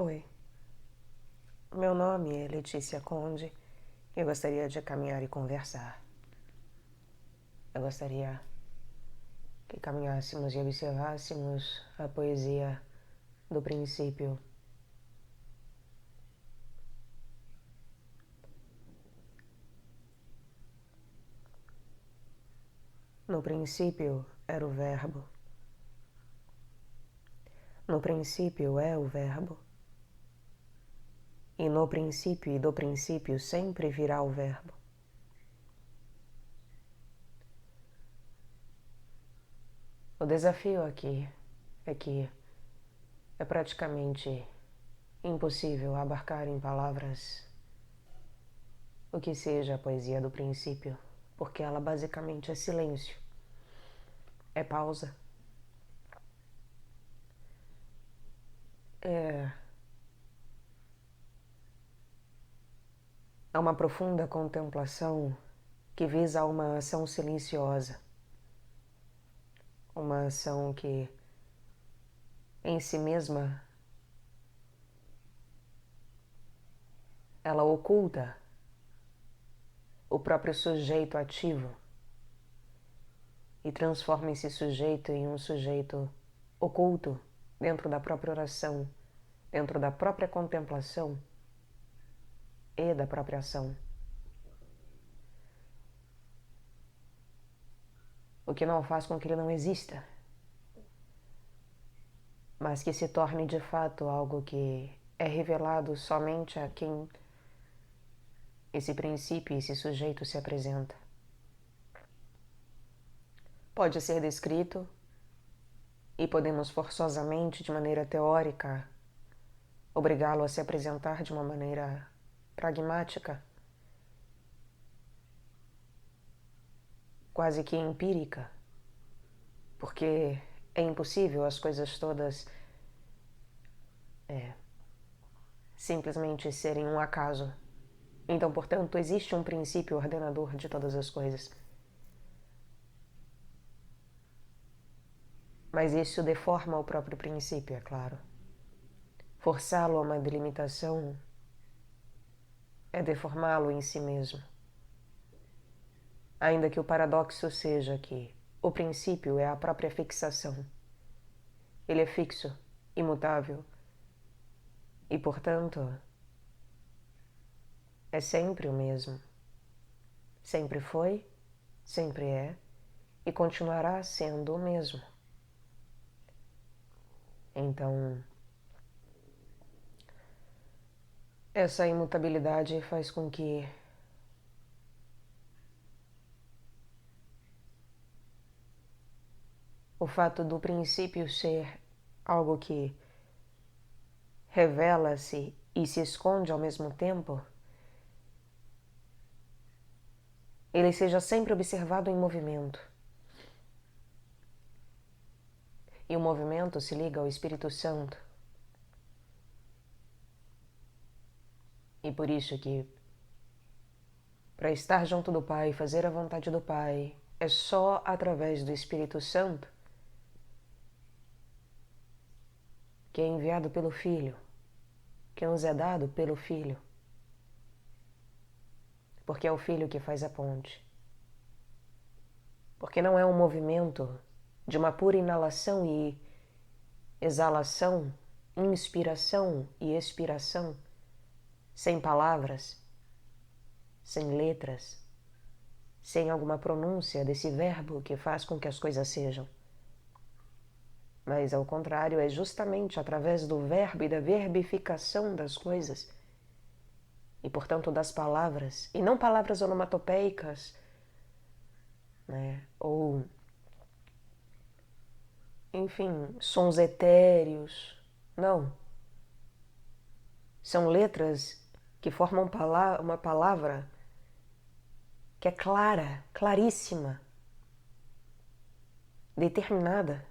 Oi, meu nome é Letícia Conde e eu gostaria de caminhar e conversar. Eu gostaria que caminhássemos e observássemos a poesia do princípio. No princípio era o Verbo. No princípio é o Verbo. E no princípio e do princípio sempre virá o Verbo. O desafio aqui é que é praticamente impossível abarcar em palavras o que seja a poesia do princípio, porque ela basicamente é silêncio, é pausa, é uma profunda contemplação que visa uma ação silenciosa, uma ação que em si mesma ela oculta o próprio sujeito ativo e transforma esse sujeito em um sujeito oculto dentro da própria oração, dentro da própria contemplação e da própria ação. O que não faz com que ele não exista, mas que se torne de fato algo que é revelado somente a quem esse princípio, esse sujeito se apresenta. Pode ser descrito e podemos forçosamente, de maneira teórica, obrigá-lo a se apresentar de uma maneira pragmática, quase que empírica, porque é impossível as coisas todas simplesmente serem um acaso. Então, portanto, existe um princípio ordenador de todas as coisas. Mas isso deforma o próprio princípio, é claro. Forçá-lo a uma delimitação é deformá-lo em si mesmo. Ainda que o paradoxo seja que o princípio é a própria fixação. Ele é fixo, imutável e, portanto, é sempre o mesmo. Sempre foi, sempre é e continuará sendo o mesmo. Então, essa imutabilidade faz com que o fato do princípio ser algo que revela-se e se esconde ao mesmo tempo, ele seja sempre observado em movimento. E o movimento se liga ao Espírito Santo. E por isso que, para estar junto do Pai, fazer a vontade do Pai, é só através do Espírito Santo, que é enviado pelo Filho, que nos é dado pelo Filho, porque é o Filho que faz a ponte. Porque não é um movimento de uma pura inalação e exalação, inspiração e expiração, sem palavras, sem letras, sem alguma pronúncia desse verbo que faz com que as coisas sejam. Mas, ao contrário, é justamente através do verbo e da verbificação das coisas, e, portanto, das palavras, e não palavras onomatopeicas, né? Ou, enfim, sons etéreos. Não. São letras que formam uma palavra que é clara, claríssima, determinada,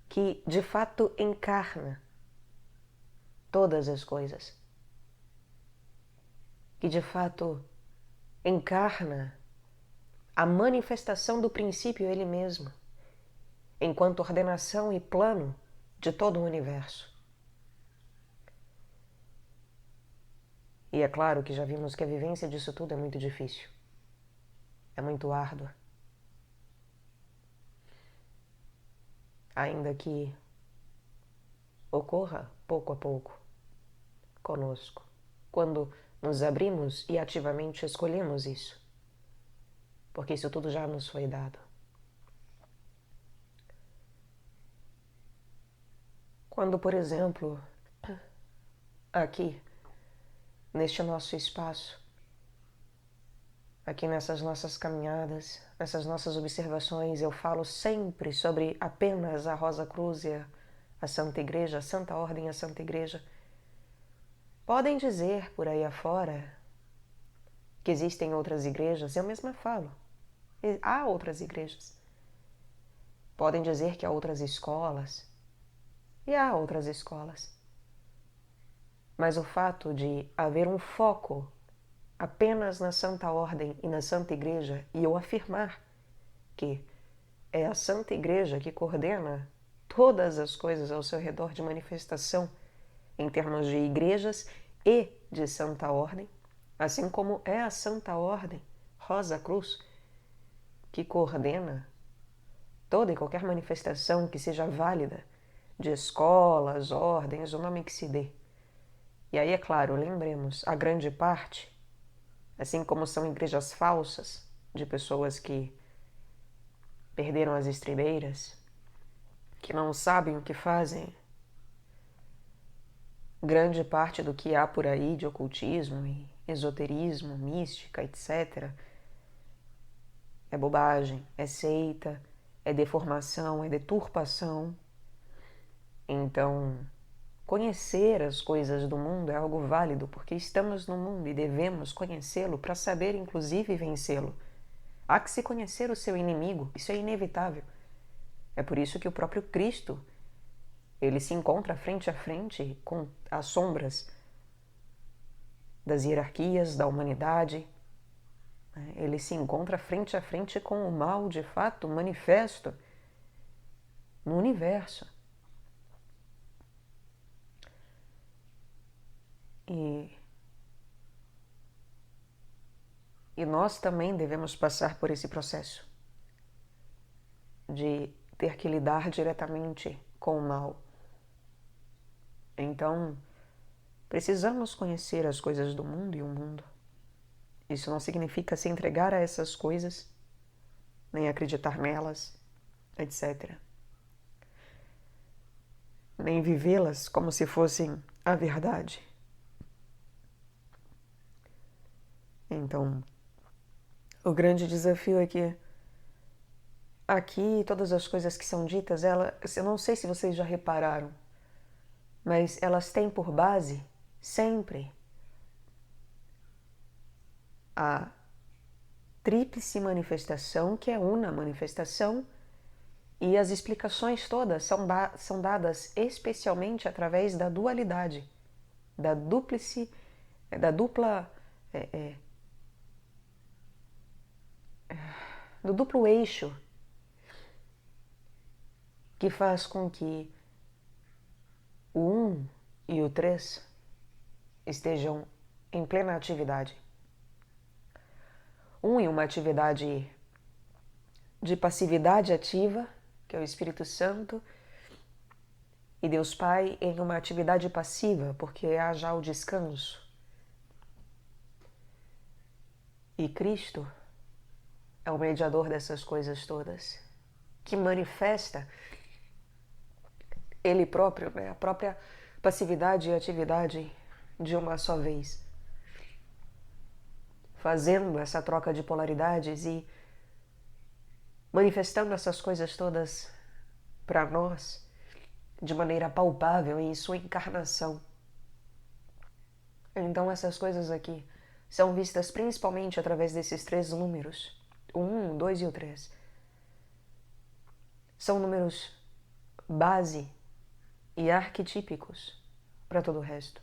que de fato encarna todas as coisas, que de fato encarna a manifestação do princípio ele mesmo, enquanto ordenação e plano de todo o universo. E é claro que já vimos que a vivência disso tudo é muito difícil, é muito árdua. Ainda que ocorra pouco a pouco conosco, quando nos abrimos e ativamente escolhemos isso, porque isso tudo já nos foi dado. Quando, por exemplo, aqui, neste nosso espaço, aqui nessas nossas caminhadas, nessas nossas observações, eu falo sempre sobre apenas a Rosa Cruz e a Santa Igreja, a Santa Ordem e a Santa Igreja. Podem dizer por aí afora que existem outras igrejas, eu mesma falo. Há outras igrejas. Podem dizer que há outras escolas, e há outras escolas. Mas o fato de haver um foco apenas na Santa Ordem e na Santa Igreja, e eu afirmar que é a Santa Igreja que coordena todas as coisas ao seu redor de manifestação em termos de igrejas e de Santa Ordem, assim como é a Santa Ordem, Rosa Cruz, que coordena toda e qualquer manifestação que seja válida de escolas, ordens, o nome que se dê. E aí, é claro, lembremos, a grande parte, assim como são igrejas falsas, de pessoas que perderam as estribeiras, que não sabem o que fazem, grande parte do que há por aí de ocultismo e esoterismo, mística, etc., é bobagem, é seita, é deformação, é deturpação. Então, conhecer as coisas do mundo é algo válido, porque estamos no mundo e devemos conhecê-lo para saber, inclusive, vencê-lo. Há que se conhecer o seu inimigo, isso é inevitável. É por isso que o próprio Cristo, ele se encontra frente a frente com as sombras das hierarquias, da humanidade. Ele se encontra frente a frente com o mal, de fato, manifesto no universo. E nós também devemos passar por esse processo de ter que lidar diretamente com o mal. Então, precisamos conhecer as coisas do mundo e o mundo. Isso não significa se entregar a essas coisas, nem acreditar nelas, etc. Nem vivê-las como se fossem a verdade. Então, o grande desafio é que aqui todas as coisas que são ditas, eu não sei se vocês já repararam, mas elas têm por base sempre a tríplice manifestação, que é una manifestação, e as explicações todas são dadas especialmente através da dualidade, do duplo eixo que faz com que o 1 e o 3 estejam em plena atividade. 1 em uma atividade de passividade ativa, que é o Espírito Santo, e Deus Pai em uma atividade passiva, porque há já o descanso. E Cristo é o mediador dessas coisas todas, que manifesta Ele próprio, a própria passividade e atividade de uma só vez, fazendo essa troca de polaridades e manifestando essas coisas todas para nós de maneira palpável em sua encarnação. Então essas coisas aqui são vistas principalmente através desses 3 números, o 1, o 2 e o 3. São números base e arquetípicos para todo o resto.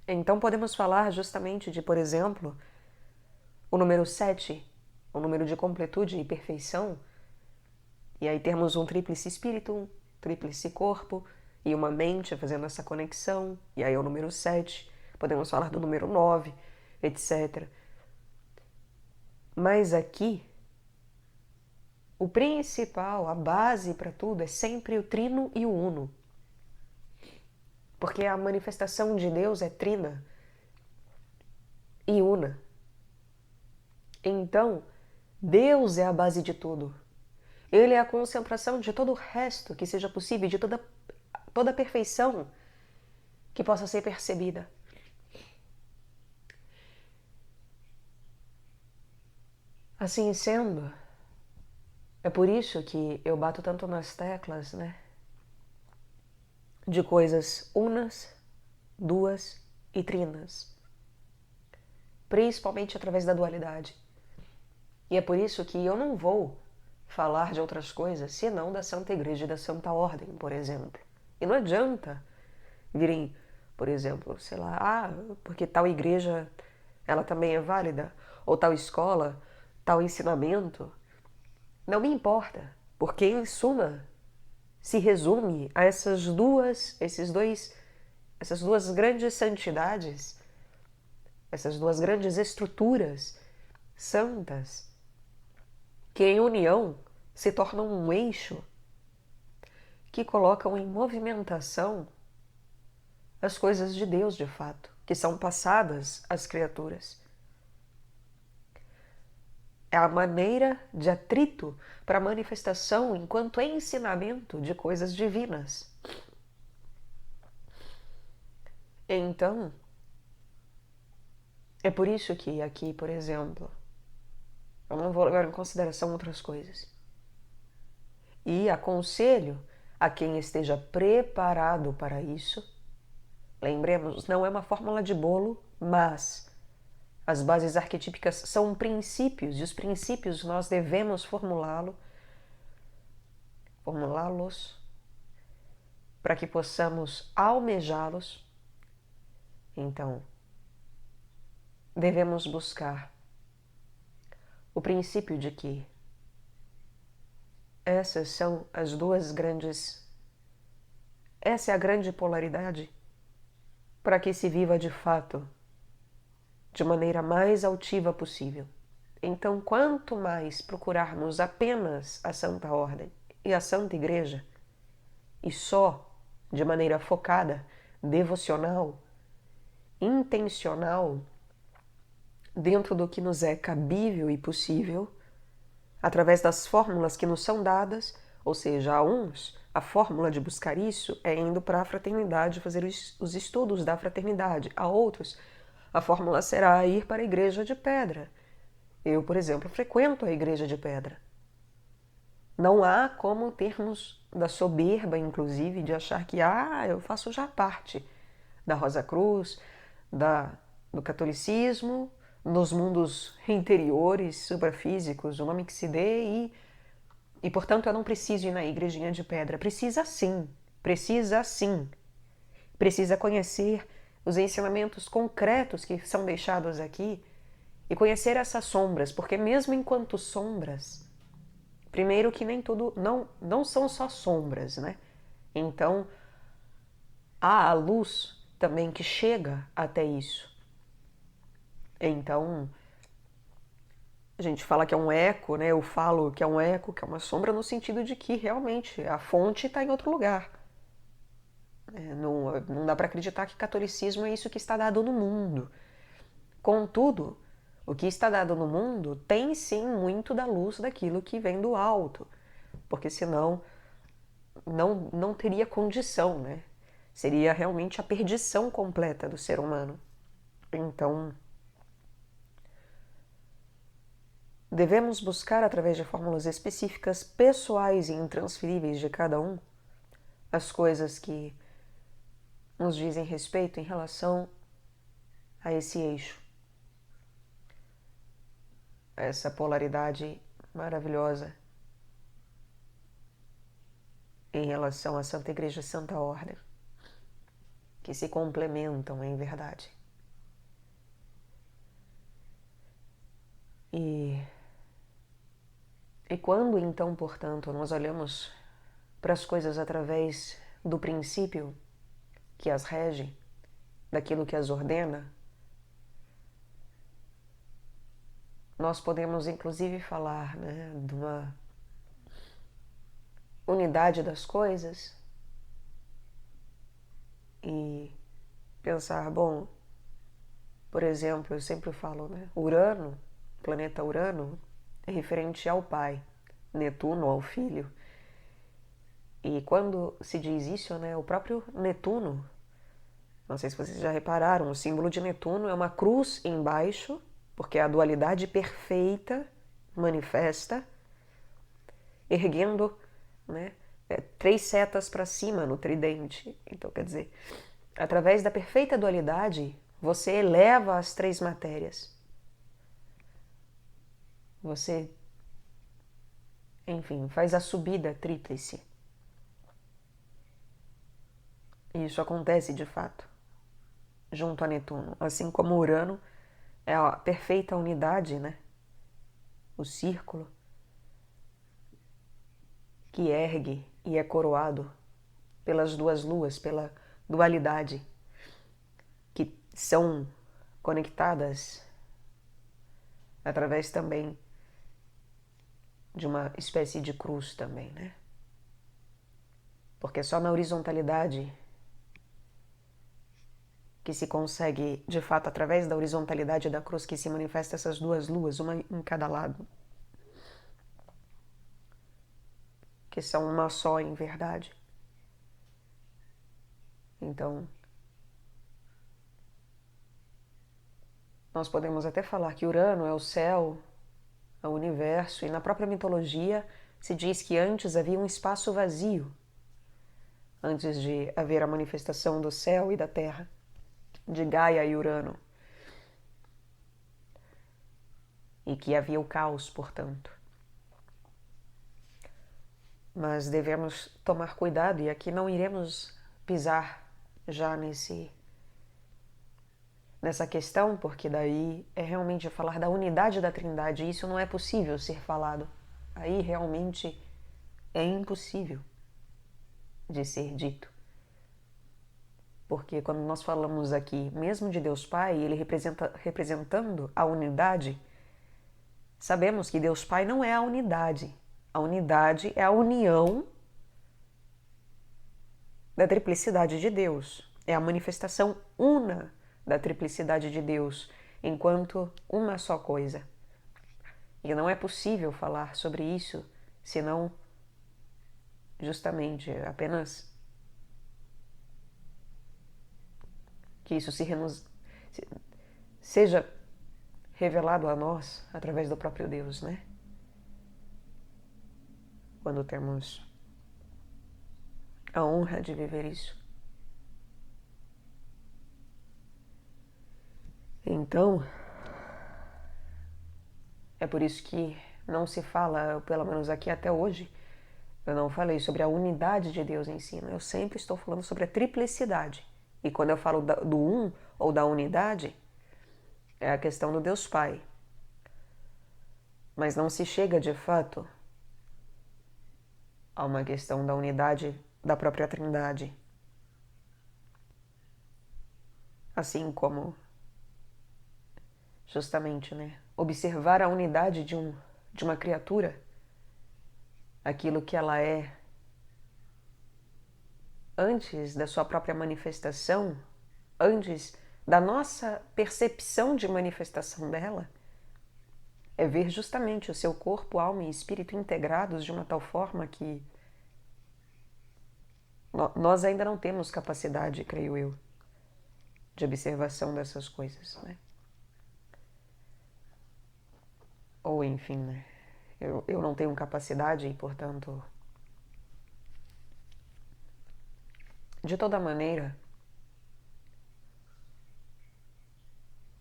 Então podemos falar justamente de, por exemplo, o número 7, o número de completude e perfeição, e aí temos um tríplice espírito, tríplice corpo e uma mente fazendo essa conexão, e aí é o número 7, podemos falar do número 9, etc. Mas aqui, o principal, a base para tudo é sempre o trino e o uno. Porque a manifestação de Deus é trina e una. Então, Deus é a base de tudo. Ele é a concentração de todo o resto que seja possível, de toda a perfeição que possa ser percebida. Assim sendo, é por isso que eu bato tanto nas teclas, né? De coisas unas, duas e trinas. Principalmente através da dualidade. E é por isso que eu não vou falar de outras coisas senão da Santa Igreja e da Santa Ordem, por exemplo. E não adianta virem, por exemplo, sei lá, porque tal igreja ela também é válida, ou tal escola, tal ensinamento. Não me importa, porque em suma se resume a essas duas grandes santidades, essas duas grandes estruturas santas, que em união se tornam um eixo que colocam em movimentação as coisas de Deus de fato, que são passadas às criaturas. É a maneira de atrito para a manifestação enquanto ensinamento de coisas divinas. Então, é por isso que aqui, por exemplo, eu não vou levar em consideração outras coisas. E aconselho a quem esteja preparado para isso. Lembremos, não é uma fórmula de bolo, mas as bases arquetípicas são princípios, e os princípios nós devemos formulá-los para que possamos almejá-los. Então, devemos buscar o princípio de que essas são as duas grandes. Essa é a grande polaridade para que se viva de fato de maneira mais altiva possível. Então, quanto mais procurarmos apenas a Santa Ordem e a Santa Igreja, e só de maneira focada, devocional, intencional, dentro do que nos é cabível e possível, através das fórmulas que nos são dadas, ou seja, a uns, a fórmula de buscar isso é indo para a fraternidade, fazer os estudos da fraternidade. A outros, a fórmula será ir para a igreja de pedra. Eu, por exemplo, frequento a igreja de pedra. Não há como termos da soberba, inclusive, de achar que eu faço já parte da Rosa Cruz, do catolicismo, nos mundos interiores, suprafísicos, o nome que se dê, e portanto eu não preciso ir na igrejinha de pedra. Precisa sim, precisa sim. Precisa conhecer os ensinamentos concretos que são deixados aqui e conhecer essas sombras, porque mesmo enquanto sombras, primeiro que nem tudo, não são só sombras, né? Então, há a luz também que chega até isso. Então, a gente fala que é um eco, né? Eu falo que é um eco, que é uma sombra, no sentido de que realmente a fonte está em outro lugar. Não dá para acreditar que catolicismo é isso que está dado no mundo. Contudo, o que está dado no mundo tem sim muito da luz daquilo que vem do alto, porque senão não teria condição, né? Seria realmente a perdição completa do ser humano. Então, devemos buscar, através de fórmulas específicas, pessoais e intransferíveis de cada um, as coisas que nos dizem respeito em relação a esse eixo. Essa polaridade maravilhosa em relação à Santa Igreja e Santa Ordem, que se complementam em verdade. E quando então, portanto, nós olhamos para as coisas através do princípio que as rege, daquilo que as ordena, nós podemos inclusive falar, né, de uma unidade das coisas e pensar, bom, por exemplo, eu sempre falo, né, Urano, planeta Urano, é referente ao pai, Netuno ao filho. E quando se diz isso, né, o próprio Netuno, não sei se vocês já repararam, o símbolo de Netuno é uma cruz embaixo, porque é a dualidade perfeita manifesta, erguendo, né, 3 setas para cima no tridente. Então, quer dizer, através da perfeita dualidade, você eleva as 3 matérias. Você, enfim, faz a subida tríplice. E isso acontece de fato, junto a Netuno. Assim como Urano é a perfeita unidade, né? O círculo que ergue e é coroado pelas 2 luas, pela dualidade, que são conectadas através também de uma espécie de cruz também, né? Porque é só na horizontalidade que se consegue, de fato, através da horizontalidade da cruz, que se manifesta essas 2 luas, uma em cada lado, que são uma só em verdade. Então, nós podemos até falar que Urano é o céu, é o universo, e na própria mitologia se diz que antes havia um espaço vazio, antes de haver a manifestação do céu e da terra, de Gaia e Urano, e que havia o caos, portanto. Mas devemos tomar cuidado, e aqui não iremos pisar já nessa questão, porque daí é realmente falar da unidade da Trindade, e isso não é possível ser falado. Aí realmente é impossível de ser dito. Porque quando nós falamos aqui, mesmo de Deus Pai, ele representando a unidade, sabemos que Deus Pai não é a unidade. A unidade é a união da triplicidade de Deus. É a manifestação una da triplicidade de Deus, enquanto uma só coisa. E não é possível falar sobre isso, senão justamente apenas que isso seja revelado a nós através do próprio Deus, né? Quando temos a honra de viver isso. Então, é por isso que não se fala, pelo menos aqui até hoje, eu não falei sobre a unidade de Deus em si, eu sempre estou falando sobre a triplicidade. E quando eu falo do um ou da unidade, é a questão do Deus Pai. Mas não se chega de fato a uma questão da unidade da própria Trindade. Assim como, justamente, né, observar a unidade de uma criatura, aquilo que ela é antes da sua própria manifestação, antes da nossa percepção de manifestação dela, é ver justamente o seu corpo, alma e espírito integrados de uma tal forma que nós ainda não temos capacidade, creio eu, de observação dessas coisas, né? Ou enfim, né? Eu não tenho capacidade e, portanto, de toda maneira,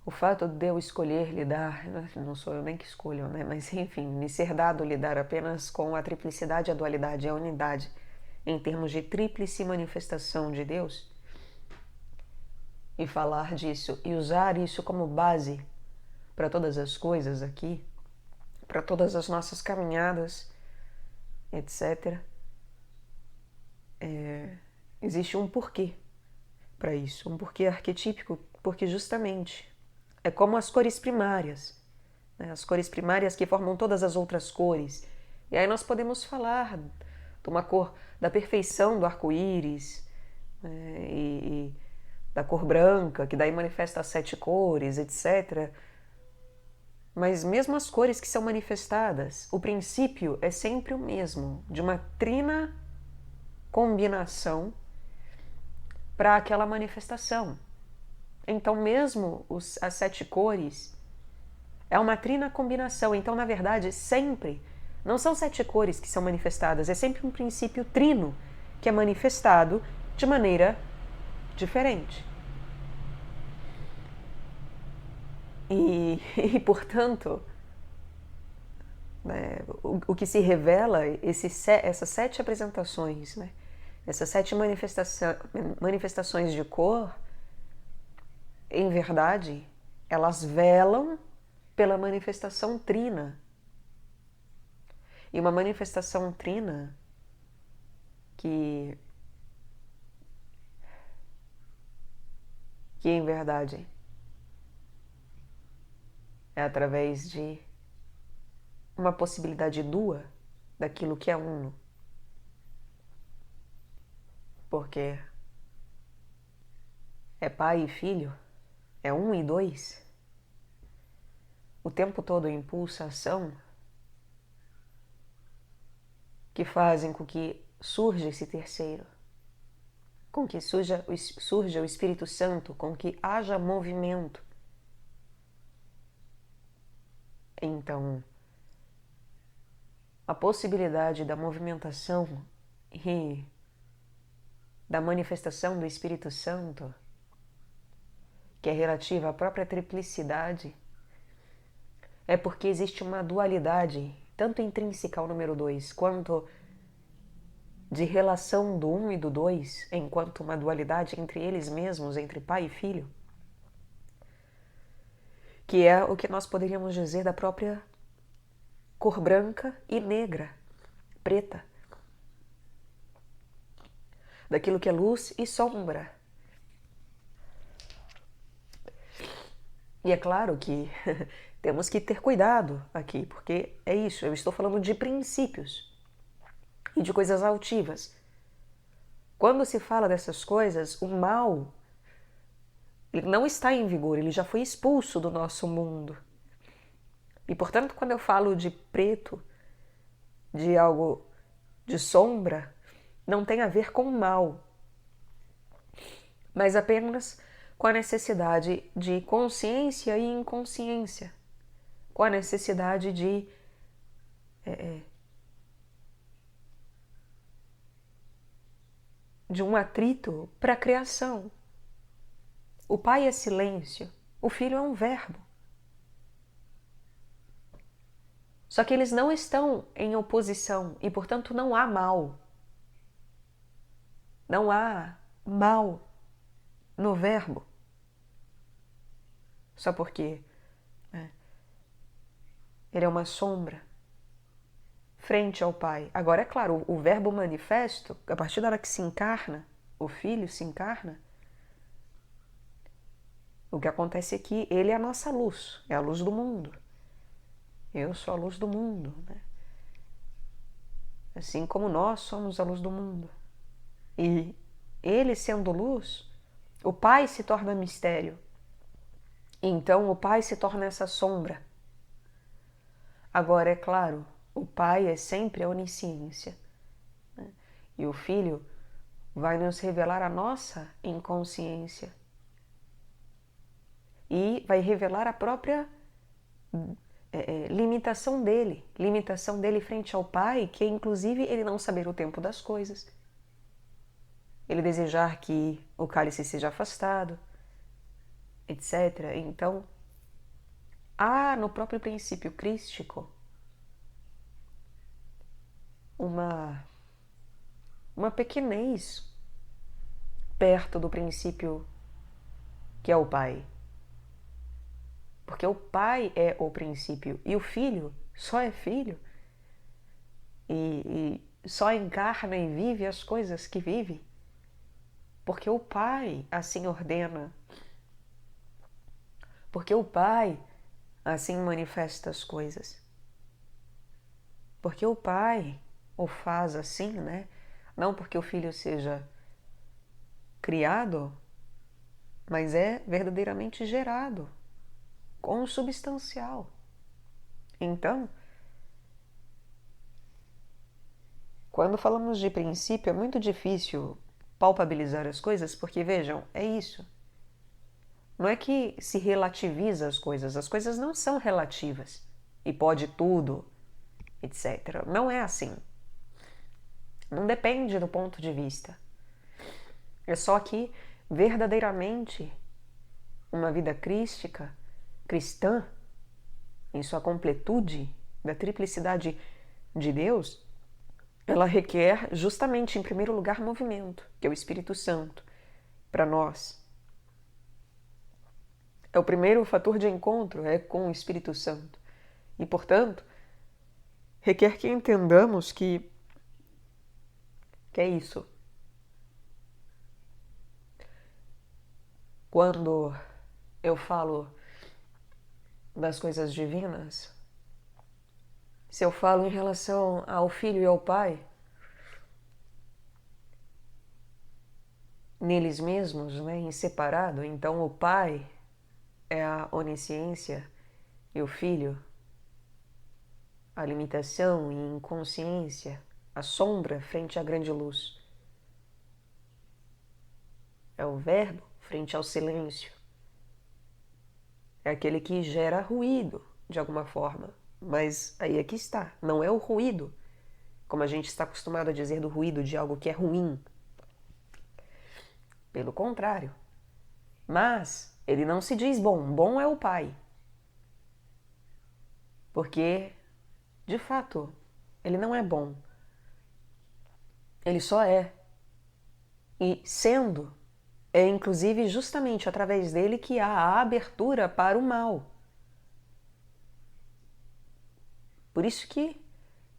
o fato de eu escolher lidar, não sou eu nem que escolho, né? Mas enfim, me ser dado lidar apenas com a triplicidade, a dualidade e a unidade, em termos de tríplice manifestação de Deus, e falar disso e usar isso como base para todas as coisas aqui, para todas as nossas caminhadas, etc. existe um porquê para isso, um porquê arquetípico, porque justamente é como as cores primárias, né? As cores primárias que formam todas as outras cores. E aí nós podemos falar de uma cor, da perfeição do arco-íris, né? e da cor branca, que daí manifesta as 7 cores, etc. Mas mesmo as cores que são manifestadas, o princípio é sempre o mesmo, de uma trina combinação para aquela manifestação. Então, mesmo as 7 cores é uma trina combinação. Então, na verdade, sempre não são 7 cores que são manifestadas, é sempre um princípio trino que é manifestado de maneira diferente. E portanto, né, o que se revela, essas 7 apresentações, né, essas 7 manifestações de cor, em verdade, elas velam pela manifestação trina. E uma manifestação trina que em verdade é através de uma possibilidade dua daquilo que é uno. Porque é pai e filho, é 1 e 2. O tempo todo impulsa a ação que fazem com que surja esse terceiro, com que surja o Espírito Santo, com que haja movimento. Então, a possibilidade da movimentação e da manifestação do Espírito Santo, que é relativa à própria triplicidade, é porque existe uma dualidade, tanto intrínseca ao número 2, quanto de relação do 1 e do 2, enquanto uma dualidade entre eles mesmos, entre pai e filho, que é o que nós poderíamos dizer da própria cor branca e negra, preta, daquilo que é luz e sombra. E é claro que temos que ter cuidado aqui, porque é isso, eu estou falando de princípios e de coisas altivas. Quando se fala dessas coisas, o mal ele não está em vigor, ele já foi expulso do nosso mundo. E, portanto, quando eu falo de preto, de algo de sombra, não tem a ver com mal, mas apenas com a necessidade de consciência e inconsciência, com a necessidade de um atrito para a criação. O pai é silêncio, o filho é um verbo. Só que eles não estão em oposição e, portanto, não há mal. Não há mal no verbo. Só porque ele é uma sombra frente ao pai. Agora, é claro, o verbo manifesto, a partir da hora que se encarna, o filho se encarna, o que acontece é que ele é a nossa luz, é a luz do mundo. Eu sou a luz do mundo, né? Assim como nós somos a luz do mundo. E ele sendo luz, o pai se torna mistério. Então o pai se torna essa sombra. Agora, é claro, o pai é sempre a onisciência, né? E o filho vai nos revelar a nossa inconsciência. E vai revelar a própria limitação dele frente ao pai, que é inclusive ele não saber o tempo das coisas, ele desejar que o cálice seja afastado, etc. Então, há no próprio princípio crístico uma pequenez perto do princípio que é o pai. Porque o pai é o princípio e o filho só é filho. E só encarna e vive as coisas que vive porque o Pai assim ordena, porque o Pai assim manifesta as coisas, porque o Pai o faz assim, né? Não porque o Filho seja criado, mas é verdadeiramente gerado, consubstancial. Então, quando falamos de princípio, é muito difícil palpabilizar as coisas, porque vejam, é isso. Não é que se relativiza as coisas não são relativas e pode tudo, etc. Não é assim. Não depende do ponto de vista. É só que, verdadeiramente, uma vida crística, cristã, em sua completude, da triplicidade de Deus, ela requer justamente, em primeiro lugar, movimento, que é o Espírito Santo, para nós. É o primeiro fator de encontro, é com o Espírito Santo. E, portanto, requer que entendamos que é isso. Quando eu falo das coisas divinas, se eu falo em relação ao Filho e ao Pai, neles mesmos, né, em separado, então o Pai é a onisciência e o Filho a limitação e inconsciência, a sombra frente à grande luz. É o verbo frente ao silêncio. É aquele que gera ruído, de alguma forma. Mas aí é que está. Não é o ruído, como a gente está acostumado a dizer do ruído de algo que é ruim. Pelo contrário. Mas ele não se diz bom. Bom é o Pai. Porque, de fato, ele não é bom. Ele só é. E sendo, é inclusive justamente através dele que há a abertura para o mal. Por isso que,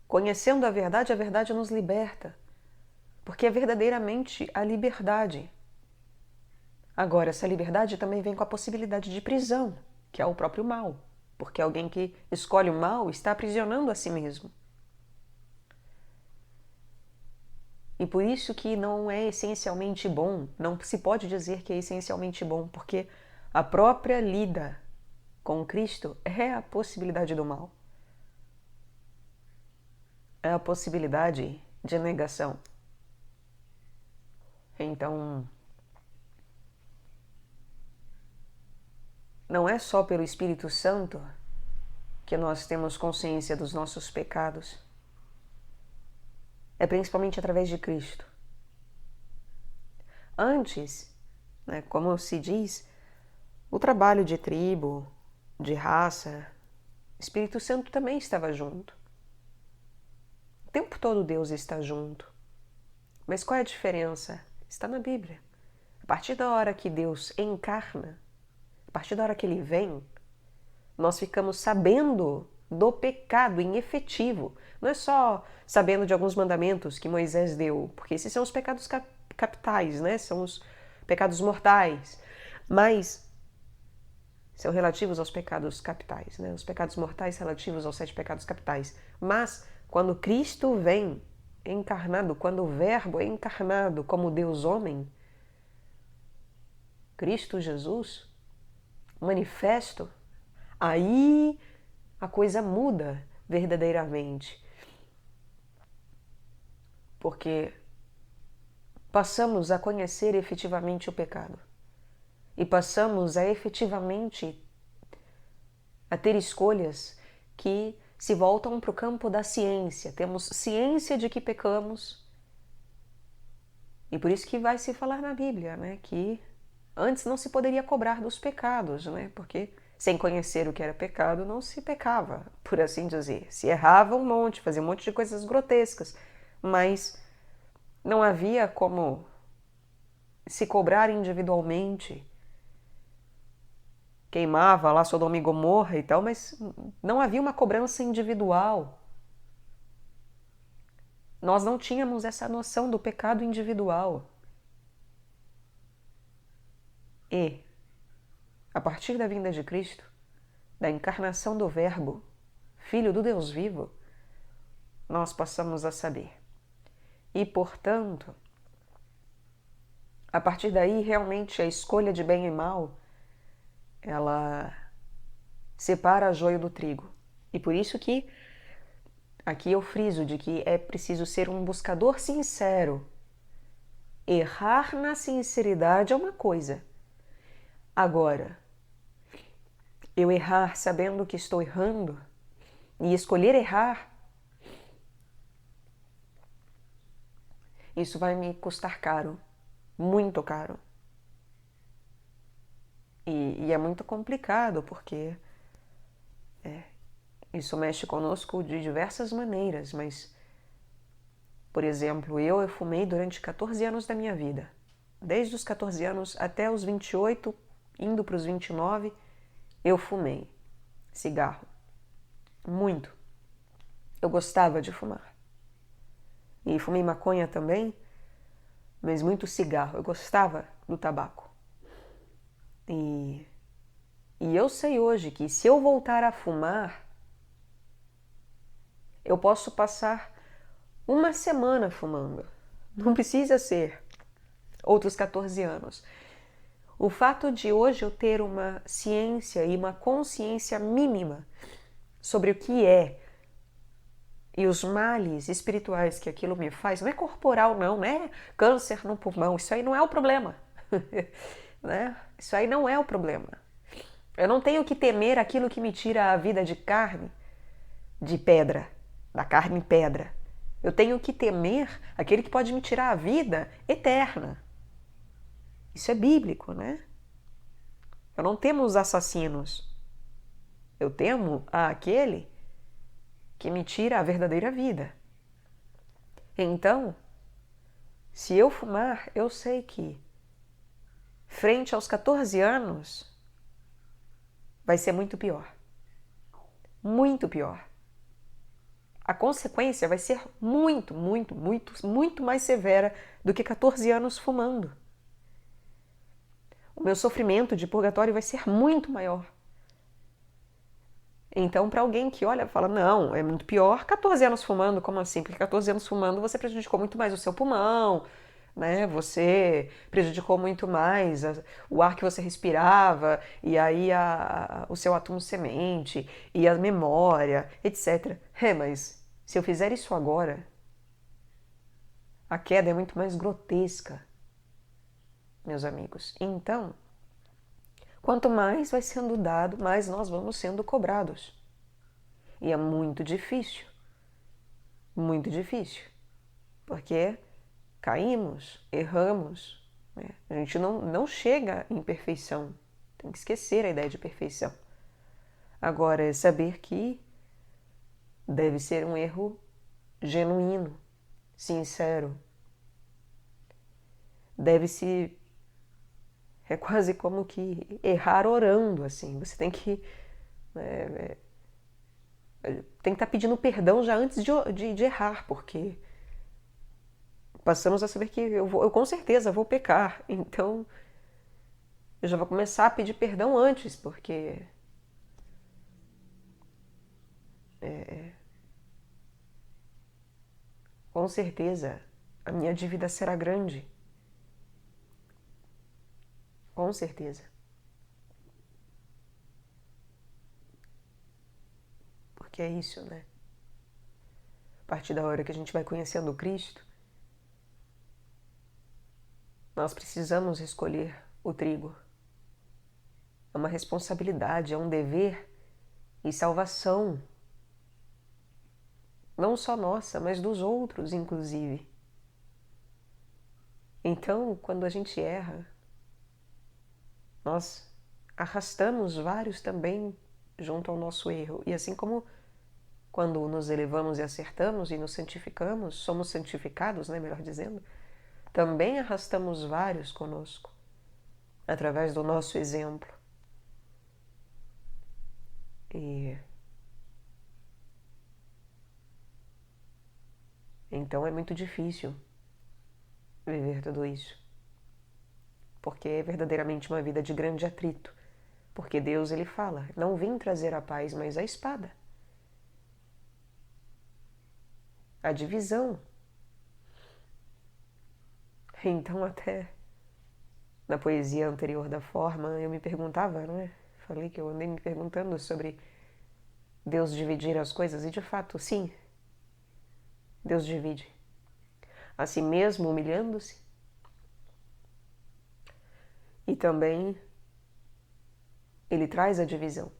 conhecendo a verdade nos liberta. Porque é verdadeiramente a liberdade. Agora, essa liberdade também vem com a possibilidade de prisão, que é o próprio mal. Porque alguém que escolhe o mal está aprisionando a si mesmo. E por isso que não é essencialmente bom, não se pode dizer que é essencialmente bom, porque a própria lida com Cristo é a possibilidade do mal. É a possibilidade de negação. Então, não é só pelo Espírito Santo que nós temos consciência dos nossos pecados. É principalmente através de Cristo. Antes, né, como se diz, o trabalho de tribo, de raça, o Espírito Santo também estava junto. O tempo todo Deus está junto. Mas qual é a diferença? Está na Bíblia. A partir da hora que Deus encarna, a partir da hora que Ele vem, nós ficamos sabendo do pecado em efetivo. Não é só sabendo de alguns mandamentos que Moisés deu, porque esses são os pecados capitais, né? São os pecados mortais. Mas são relativos aos pecados capitais, né? Os pecados mortais relativos aos 7 pecados capitais. Mas quando Cristo vem encarnado, quando o Verbo é encarnado como Deus homem, Cristo Jesus, manifesto, aí a coisa muda verdadeiramente. Porque passamos a conhecer efetivamente o pecado. E passamos a efetivamente a ter escolhas que se voltam para o campo da ciência. Temos ciência de que pecamos. E por isso que vai se falar na Bíblia, né, que antes não se poderia cobrar dos pecados, né, porque sem conhecer o que era pecado não se pecava, por assim dizer. Se errava um monte, fazia um monte de coisas grotescas, mas não havia como se cobrar individualmente. Queimava lá Sodoma e Gomorra e tal, mas não havia uma cobrança individual. Nós não tínhamos essa noção do pecado individual. E, a partir da vinda de Cristo, da encarnação do Verbo, Filho do Deus vivo, nós passamos a saber. E, portanto, a partir daí, realmente, a escolha de bem e mal, ela separa a joio do trigo. E por isso que aqui eu friso de que é preciso ser um buscador sincero. Errar na sinceridade é uma coisa. Agora, eu errar sabendo que estou errando e escolher errar, isso vai me custar caro, muito caro. E é muito complicado porque isso mexe conosco de diversas maneiras, mas, por exemplo, eu fumei durante 14 anos da minha vida. Desde os 14 anos até os 28, indo para os 29, eu fumei cigarro. Muito. Eu gostava de fumar. E fumei maconha também, mas muito cigarro. Eu gostava do tabaco. E eu sei hoje que se eu voltar a fumar, eu posso passar uma semana fumando. Não precisa ser outros 14 anos. O fato de hoje eu ter uma ciência e uma consciência mínima sobre o que é e os males espirituais que aquilo me faz, não é corporal não é câncer no pulmão, isso aí não é o problema. Né? Isso aí não é o problema. Eu não tenho que temer aquilo que me tira a vida de carne, de pedra, da carne pedra. Eu tenho que temer aquele que pode me tirar a vida eterna. Isso é bíblico, né? Eu não temo os assassinos. Eu temo aquele que me tira a verdadeira vida. Então, se eu fumar, eu sei que, frente aos 14 anos, vai ser muito pior. Muito pior. A consequência vai ser muito, muito, muito, muito mais severa do que 14 anos fumando. O meu sofrimento de purgatório vai ser muito maior. Então, para alguém que olha e fala, não, é muito pior 14 anos fumando, como assim? Porque 14 anos fumando você prejudicou muito mais o seu pulmão, né? Você prejudicou muito mais o ar que você respirava, e aí o seu átomo semente, e a memória, etc. Mas se eu fizer isso agora, a queda é muito mais grotesca, meus amigos. Então, quanto mais vai sendo dado, mais nós vamos sendo cobrados. E é muito difícil, porque caímos, erramos, né? A gente não chega em perfeição, tem que esquecer a ideia de perfeição. Agora, é saber que deve ser um erro genuíno, sincero. Deve-se... É quase como que errar orando, assim. Você tem que... tem que estar pedindo perdão já antes de errar, porque passamos a saber que eu com certeza vou pecar. Então, eu já vou começar a pedir perdão antes, porque... com certeza a minha dívida será grande. Com certeza. Porque é isso, né? A partir da hora que a gente vai conhecendo o Cristo, nós precisamos escolher o trigo. É uma responsabilidade, é um dever e salvação. Não só nossa, mas dos outros, inclusive. Então, quando a gente erra, nós arrastamos vários também junto ao nosso erro. E assim como quando nos elevamos e acertamos e nos santificamos, somos santificados, né, melhor dizendo, também arrastamos vários conosco, através do nosso exemplo. E Então é muito difícil viver tudo isso, porque é verdadeiramente uma vida de grande atrito, porque Deus, ele fala, não vim trazer a paz, mas a espada, a divisão. Então até na poesia anterior da forma eu me perguntava, não é? Falei que eu andei me perguntando sobre Deus dividir as coisas, e de fato, sim, Deus divide. A si mesmo humilhando-se e também ele traz a divisão.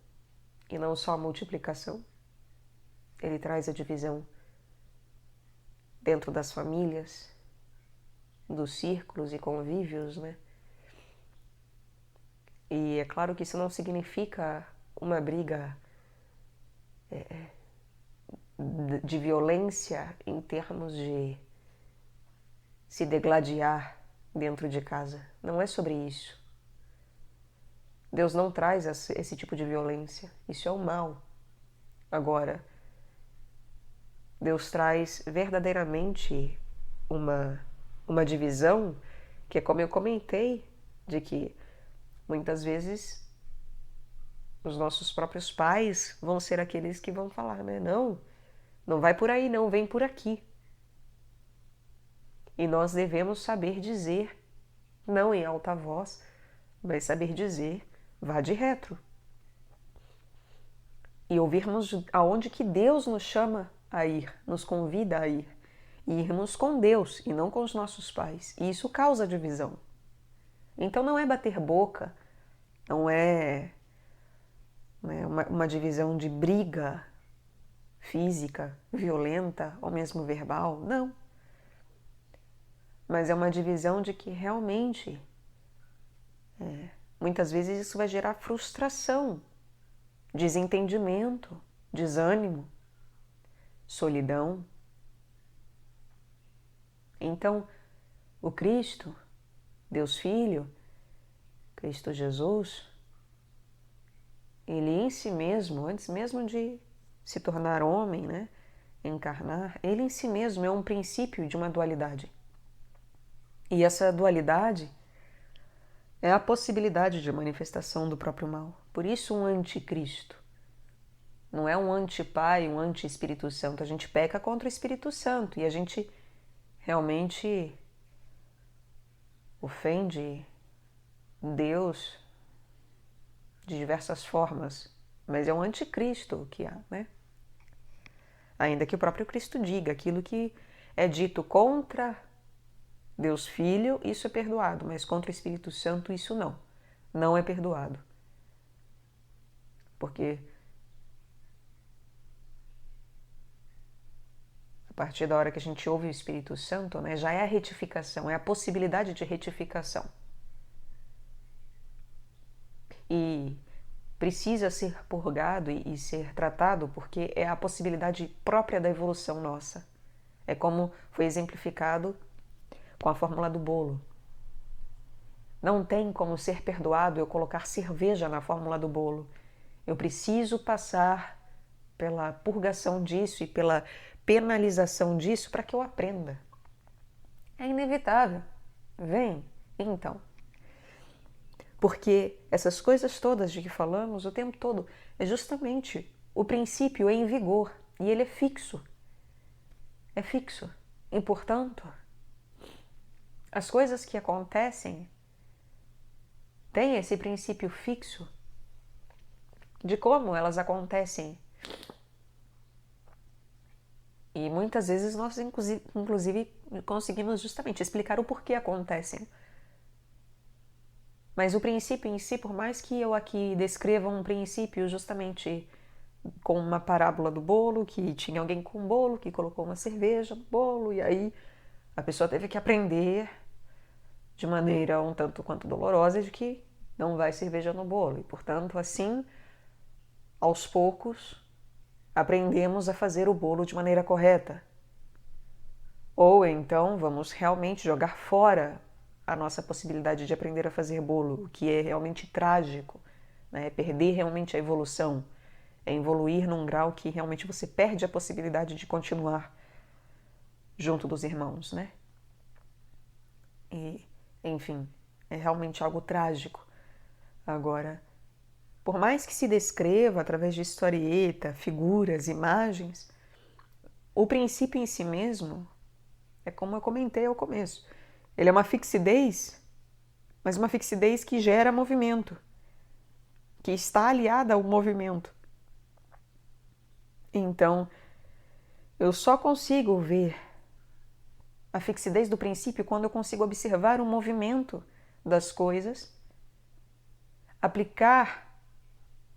E não só a multiplicação, ele traz a divisão dentro das famílias, dos círculos e convívios, né? E é claro que isso não significa uma briga de violência em termos de se degladiar dentro de casa. Não é sobre isso. Deus não traz esse tipo de violência. Isso é o mal. Agora, Deus traz verdadeiramente uma divisão que é como eu comentei, de que muitas vezes os nossos próprios pais vão ser aqueles que vão falar, né? Não, não vai por aí, não, vem por aqui. E nós devemos saber dizer, não em alta voz, mas saber dizer, vá de retro. E ouvirmos aonde que Deus nos chama a ir, nos convida a ir. E irmos com Deus e não com os nossos pais. E isso causa divisão. Então não é bater boca, não é, né, uma divisão de briga física, violenta ou mesmo verbal, não. Mas é uma divisão de que realmente, muitas vezes isso vai gerar frustração, desentendimento, desânimo, solidão. Então, o Cristo, Deus Filho, Cristo Jesus, ele em si mesmo, antes mesmo de se tornar homem, né, encarnar, ele em si mesmo é um princípio de uma dualidade. E essa dualidade é a possibilidade de manifestação do próprio mal. Por isso um anticristo. Não é um antipai, um anti-Espírito Santo. A gente peca contra o Espírito Santo e a gente realmente ofende Deus de diversas formas. Mas é um anticristo que há, né? Ainda que o próprio Cristo diga aquilo que é dito contra Deus Filho, isso é perdoado, mas contra o Espírito Santo isso não. Não é perdoado. Porque a partir da hora que a gente ouve o Espírito Santo, né, já é a retificação, é a possibilidade de retificação. E precisa ser purgado e ser tratado porque é a possibilidade própria da evolução nossa. É como foi exemplificado com a fórmula do bolo. Não tem como ser perdoado eu colocar cerveja na fórmula do bolo. Eu preciso passar pela purgação disso e pela penalização disso para que eu aprenda. É inevitável. Vem, então. Porque essas coisas todas de que falamos o tempo todo é justamente o princípio em vigor e ele é fixo. É fixo. E, portanto, as coisas que acontecem têm esse princípio fixo de como elas acontecem. E muitas vezes nós, inclusive, conseguimos justamente explicar o porquê acontecem. Mas o princípio em si, por mais que eu aqui descreva um princípio justamente com uma parábola do bolo, que tinha alguém com um bolo, que colocou uma cerveja no bolo, e aí a pessoa teve que aprender de maneira um tanto quanto dolorosa de que não vai cerveja no bolo. E, portanto, assim, aos poucos, aprendemos a fazer o bolo de maneira correta. Ou então vamos realmente jogar fora a nossa possibilidade de aprender a fazer bolo, o que é realmente trágico, né? É perder realmente a evolução, é evoluir num grau que realmente você perde a possibilidade de continuar junto dos irmãos, né? E, enfim, é realmente algo trágico. Agora, por mais que se descreva através de historieta, figuras, imagens, o princípio em si mesmo é como eu comentei ao começo. Ele é uma fixidez, mas uma fixidez que gera movimento, que está aliada ao movimento. Então, eu só consigo ver a fixidez do princípio quando eu consigo observar o movimento das coisas, aplicar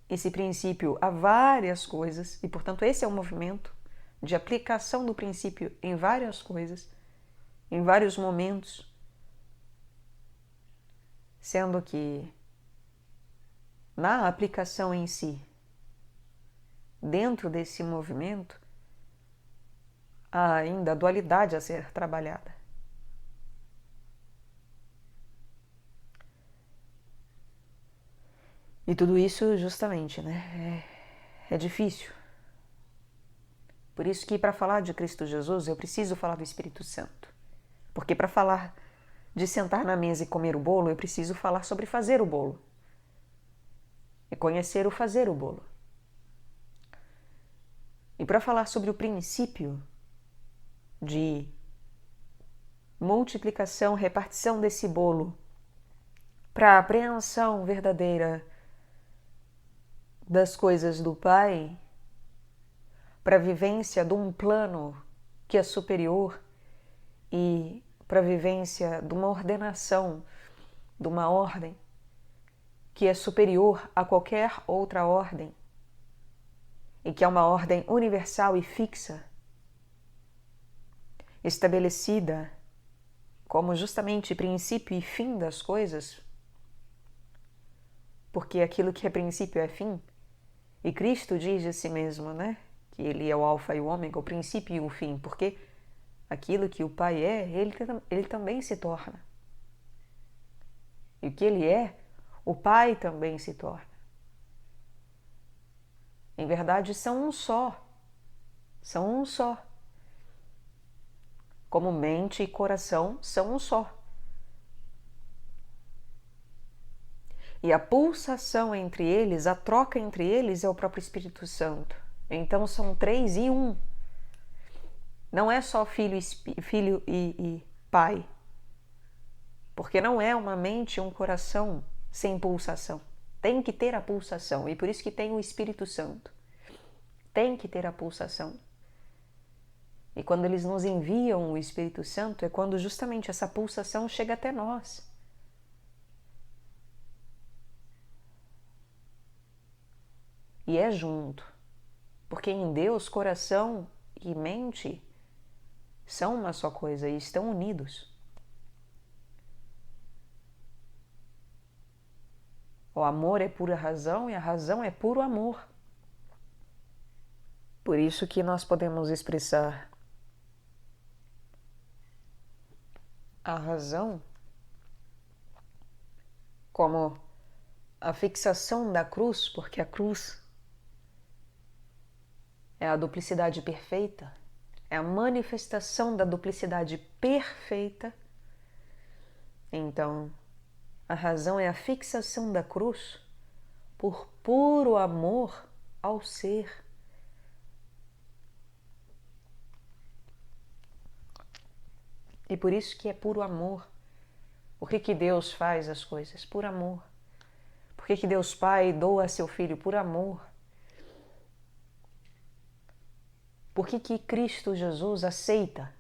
esse princípio a várias coisas, e portanto esse é o movimento de aplicação do princípio em várias coisas, em vários momentos, sendo que na aplicação em si, dentro desse movimento, há ainda a dualidade a ser trabalhada. E tudo isso justamente, né, é difícil. Por isso que para falar de Cristo Jesus eu preciso falar do Espírito Santo. Porque para falar de sentar na mesa e comer o bolo, eu preciso falar sobre fazer o bolo. E conhecer o fazer o bolo. E para falar sobre o princípio de multiplicação, repartição desse bolo para a apreensão verdadeira das coisas do Pai, para a vivência de um plano que é superior e para a vivência de uma ordenação, de uma ordem que é superior a qualquer outra ordem e que é uma ordem universal e fixa, estabelecida como justamente princípio e fim das coisas, porque aquilo que é princípio é fim, e Cristo diz de si mesmo, né, que Ele é o alfa e o ômega, o princípio e o fim, porque aquilo que o Pai é, Ele também se torna. E o que Ele é, o Pai também se torna. Em verdade, são um só. São um só. Como mente e coração são um só. E a pulsação entre eles, a troca entre eles é o próprio Espírito Santo. Então são três e um. Não é só filho e pai. Porque não é uma mente e um coração sem pulsação. Tem que ter a pulsação. E por isso que tem o Espírito Santo. Tem que ter a pulsação. E quando eles nos enviam o Espírito Santo, é quando justamente essa pulsação chega até nós. E é junto. Porque em Deus, coração e mente são uma só coisa e estão unidos. O amor é pura razão e a razão é puro amor. Por isso que nós podemos expressar a razão como a fixação da cruz, porque a cruz é a duplicidade perfeita, é a manifestação da duplicidade perfeita. Então, a razão é a fixação da cruz por puro amor ao ser. E por isso que é puro amor. Por que Deus faz as coisas? Por amor. Por que Deus Pai doa seu Filho? Por amor. Por que Cristo Jesus aceita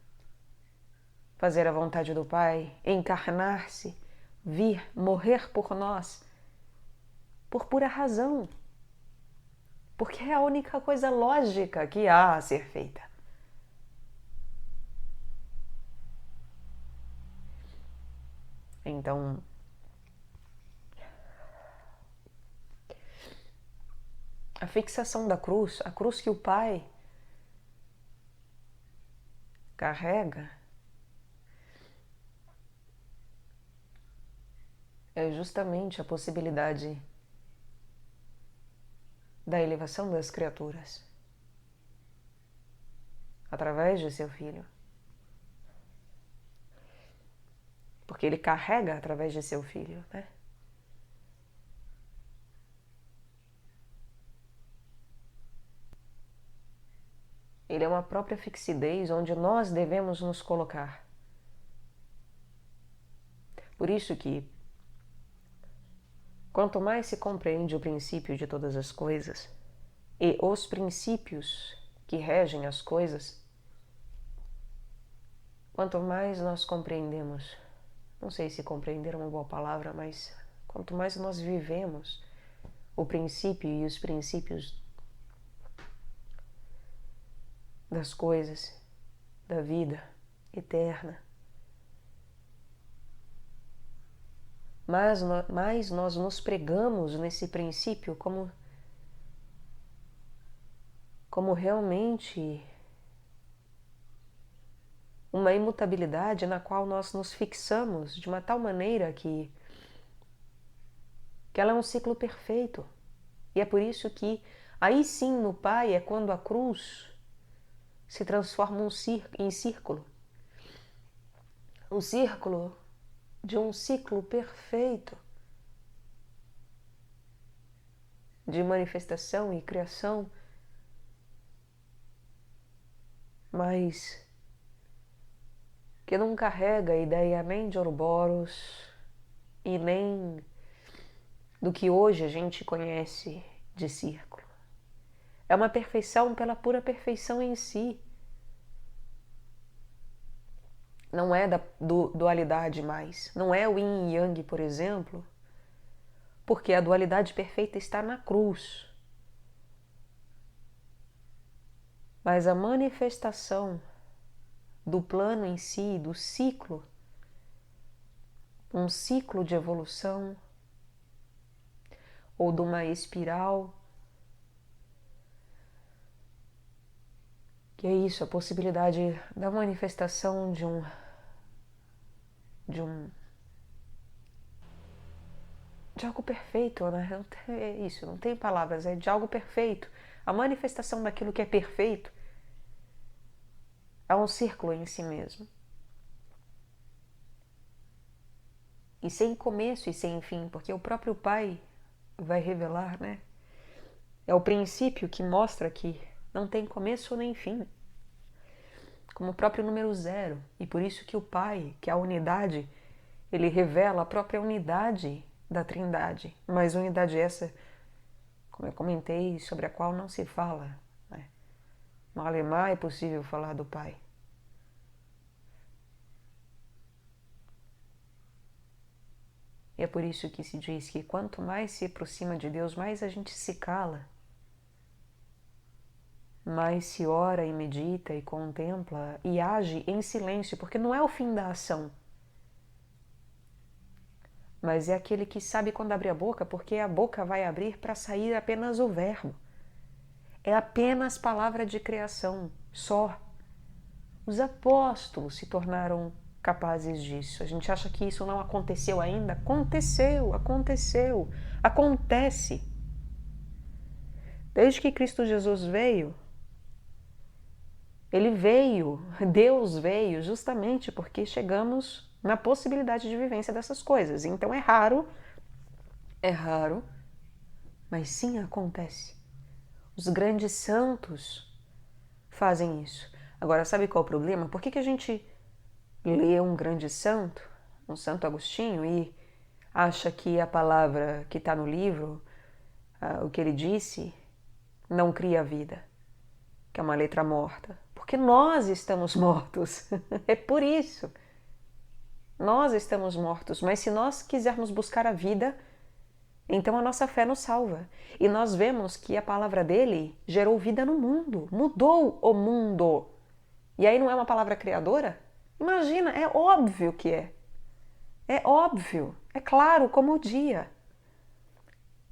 fazer a vontade do Pai, encarnar-se, vir, morrer por nós? Por pura razão. Porque é a única coisa lógica que há a ser feita. Então, a fixação da cruz, a cruz que o Pai carrega, é justamente a possibilidade da elevação das criaturas através de seu Filho. porque ele carrega através de seu filho, né? Ele é uma própria fixidez onde nós devemos nos colocar. Por isso que, quanto mais se compreende o princípio de todas as coisas e os princípios que regem as coisas, quanto mais nós compreendemos, não sei se compreender é uma boa palavra, mas quanto mais nós vivemos o princípio e os princípios das coisas, da vida eterna, mais nós nos pregamos nesse princípio como realmente uma imutabilidade na qual nós nos fixamos de uma tal maneira que ela é um ciclo perfeito. E é por isso que aí sim no Pai é quando a cruz se transforma em círculo. Um círculo de um ciclo perfeito de manifestação e criação, mas que não carrega a ideia nem de Ouroboros e nem do que hoje a gente conhece de círculo. É uma perfeição pela pura perfeição em si. Não é da dualidade mais. Não é o yin e yang, por exemplo, porque a dualidade perfeita está na cruz. Mas a manifestação do plano em si, do ciclo, um ciclo de evolução ou de uma espiral, que é isso, a possibilidade da manifestação de algo perfeito, né? É isso, não tem palavras, é de algo perfeito. A manifestação daquilo que é perfeito é um círculo em si mesmo. E sem começo e sem fim, porque o próprio Pai vai revelar, né? É o princípio que mostra que não tem começo nem fim. Como o próprio número zero. E por isso que o Pai, que é a unidade, ele revela a própria unidade da Trindade. Mas unidade essa, como eu comentei, sobre a qual não se fala, né? No alemão é possível falar do Pai. E é por isso que se diz que quanto mais se aproxima de Deus, mais a gente se cala. Mais se ora e medita e contempla e age em silêncio, porque não é o fim da ação. Mas é aquele que sabe quando abrir a boca, porque a boca vai abrir para sair apenas o verbo. É apenas palavra de criação, só. Os apóstolos se tornaram capazes disso. A gente acha que isso não aconteceu ainda? Aconteceu, aconteceu, acontece. Desde que Cristo Jesus veio, ele veio, Deus veio justamente porque chegamos na possibilidade de vivência dessas coisas. Então é raro, mas sim acontece. Os grandes santos fazem isso. Agora, sabe qual é o problema? Por que a gente lê um grande santo, um Santo Agostinho, e acha que a palavra que está no livro, o que ele disse, não cria vida, que é uma letra morta? Porque nós estamos mortos. É por isso. Nós estamos mortos, mas se nós quisermos buscar a vida, então a nossa fé nos salva. E nós vemos que a palavra dele gerou vida no mundo, mudou o mundo. E aí não é uma palavra criadora? Imagina, é óbvio que é. É óbvio, é claro como o dia.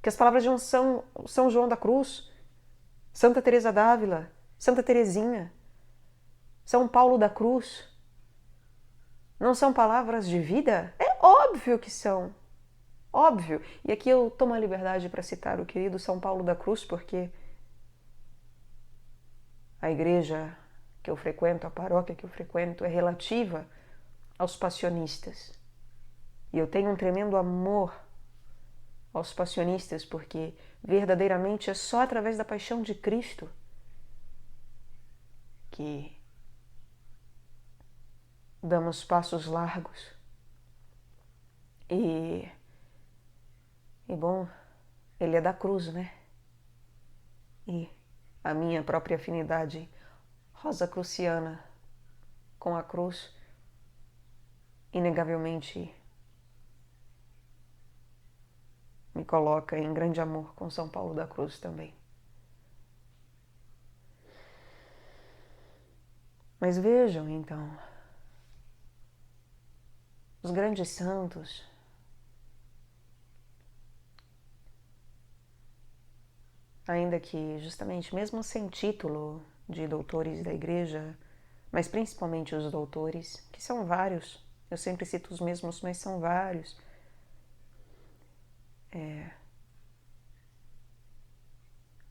Que as palavras de São João da Cruz, Santa Teresa d'Ávila, Santa Teresinha, São Paulo da Cruz, não são palavras de vida? É óbvio que são. Óbvio. E aqui eu tomo a liberdade para citar o querido São Paulo da Cruz, porque a igreja que eu frequento, a paróquia que eu frequento, é relativa aos passionistas. E eu tenho um tremendo amor aos passionistas, porque verdadeiramente é só através da paixão de Cristo que damos passos largos. E bom, ele é da cruz, né? E a minha própria afinidade rosacruciana com a cruz, inegavelmente, me coloca em grande amor com São Paulo da Cruz também. Mas vejam, então, os grandes santos, ainda que justamente mesmo sem título de doutores da igreja, mas principalmente os doutores, que são vários, eu sempre cito os mesmos, mas são vários,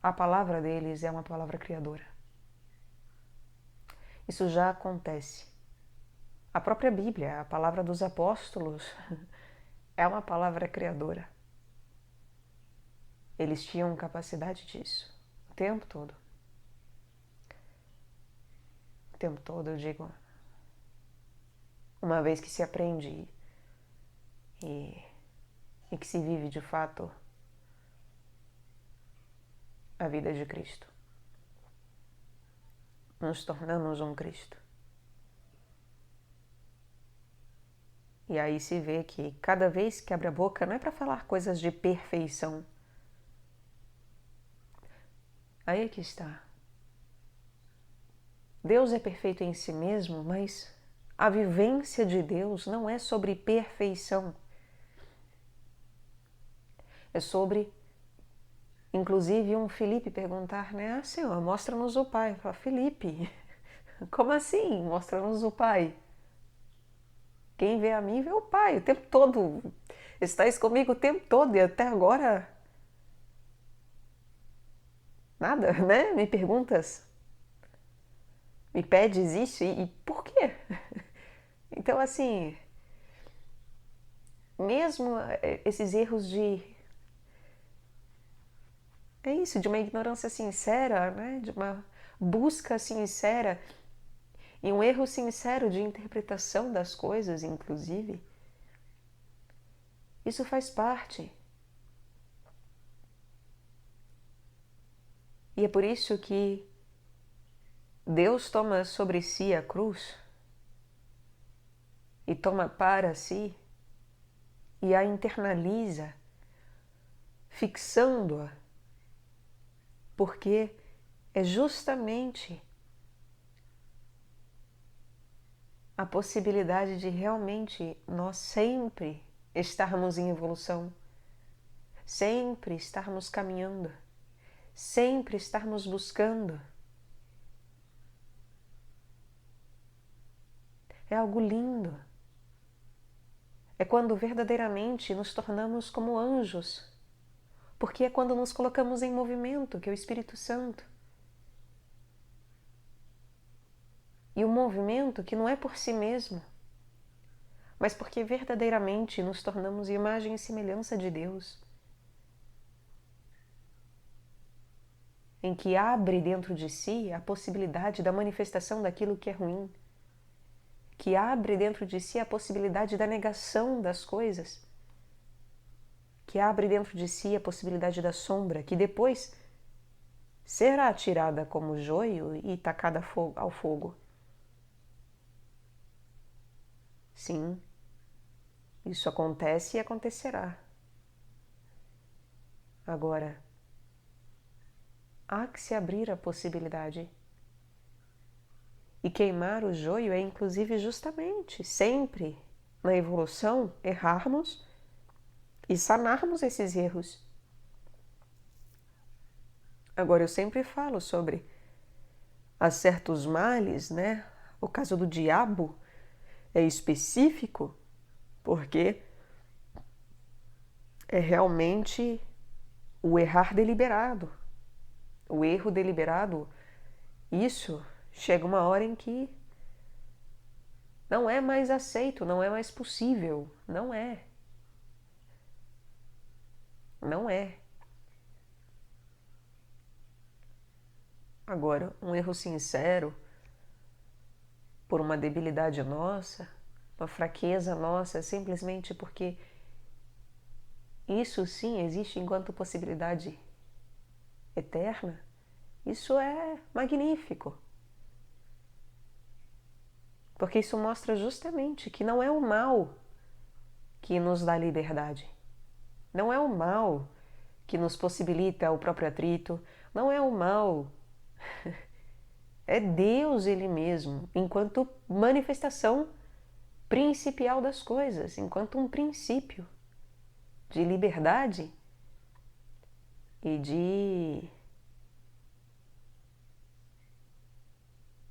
a palavra deles é uma palavra criadora. Isso já acontece. A própria Bíblia, a palavra dos apóstolos, é uma palavra criadora. Eles tinham capacidade disso o tempo todo. O tempo todo, eu digo, uma vez que se aprende e que se vive de fato a vida de Cristo. Nos tornamos um Cristo. E aí se vê que cada vez que abre a boca não é para falar coisas de perfeição. Aí é que está. Deus é perfeito em si mesmo, mas a vivência de Deus não é sobre perfeição. É sobre, inclusive, um Filipe perguntar, né? Senhor, mostra-nos o Pai. Fala, Filipe, como assim? Mostra-nos o Pai. Quem vê a mim vê o Pai o tempo todo. Estais comigo o tempo todo e até agora nada, né? Me perguntas, me pedes isso e por quê? Então, assim, mesmo esses erros é isso, de uma ignorância sincera, né? De uma busca sincera e um erro sincero de interpretação das coisas, inclusive, isso faz parte. E é por isso que Deus toma sobre si a cruz e toma para si e a internaliza, fixando-a, porque é justamente a possibilidade de realmente nós sempre estarmos em evolução, sempre estarmos caminhando, sempre estarmos buscando. É algo lindo. É quando verdadeiramente nos tornamos como anjos, porque é quando nos colocamos em movimento, que é o Espírito Santo. E o movimento que não é por si mesmo, mas porque verdadeiramente nos tornamos imagem e semelhança de Deus, em que abre dentro de si a possibilidade da manifestação daquilo que é ruim, que abre dentro de si a possibilidade da negação das coisas, que abre dentro de si a possibilidade da sombra, que depois será tirada como joio e tacada ao fogo. Sim, isso acontece e acontecerá. Agora, há que se abrir a possibilidade. E queimar o joio é, inclusive, justamente, sempre, na evolução, errarmos e sanarmos esses erros. Agora, eu sempre falo sobre há certos males, né? O caso do diabo é específico porque é realmente o errar deliberado. O erro deliberado, isso chega uma hora em que não é mais aceito, não é mais possível, não é. Não é. Agora, um erro sincero, por uma debilidade nossa, uma fraqueza nossa, simplesmente porque isso sim existe enquanto possibilidade eterna, isso é magnífico. Porque isso mostra justamente que não é o mal que nos dá liberdade. Não é o mal que nos possibilita o próprio atrito. Não é o mal. É Deus Ele mesmo, enquanto manifestação principial das coisas, enquanto um princípio de liberdade e de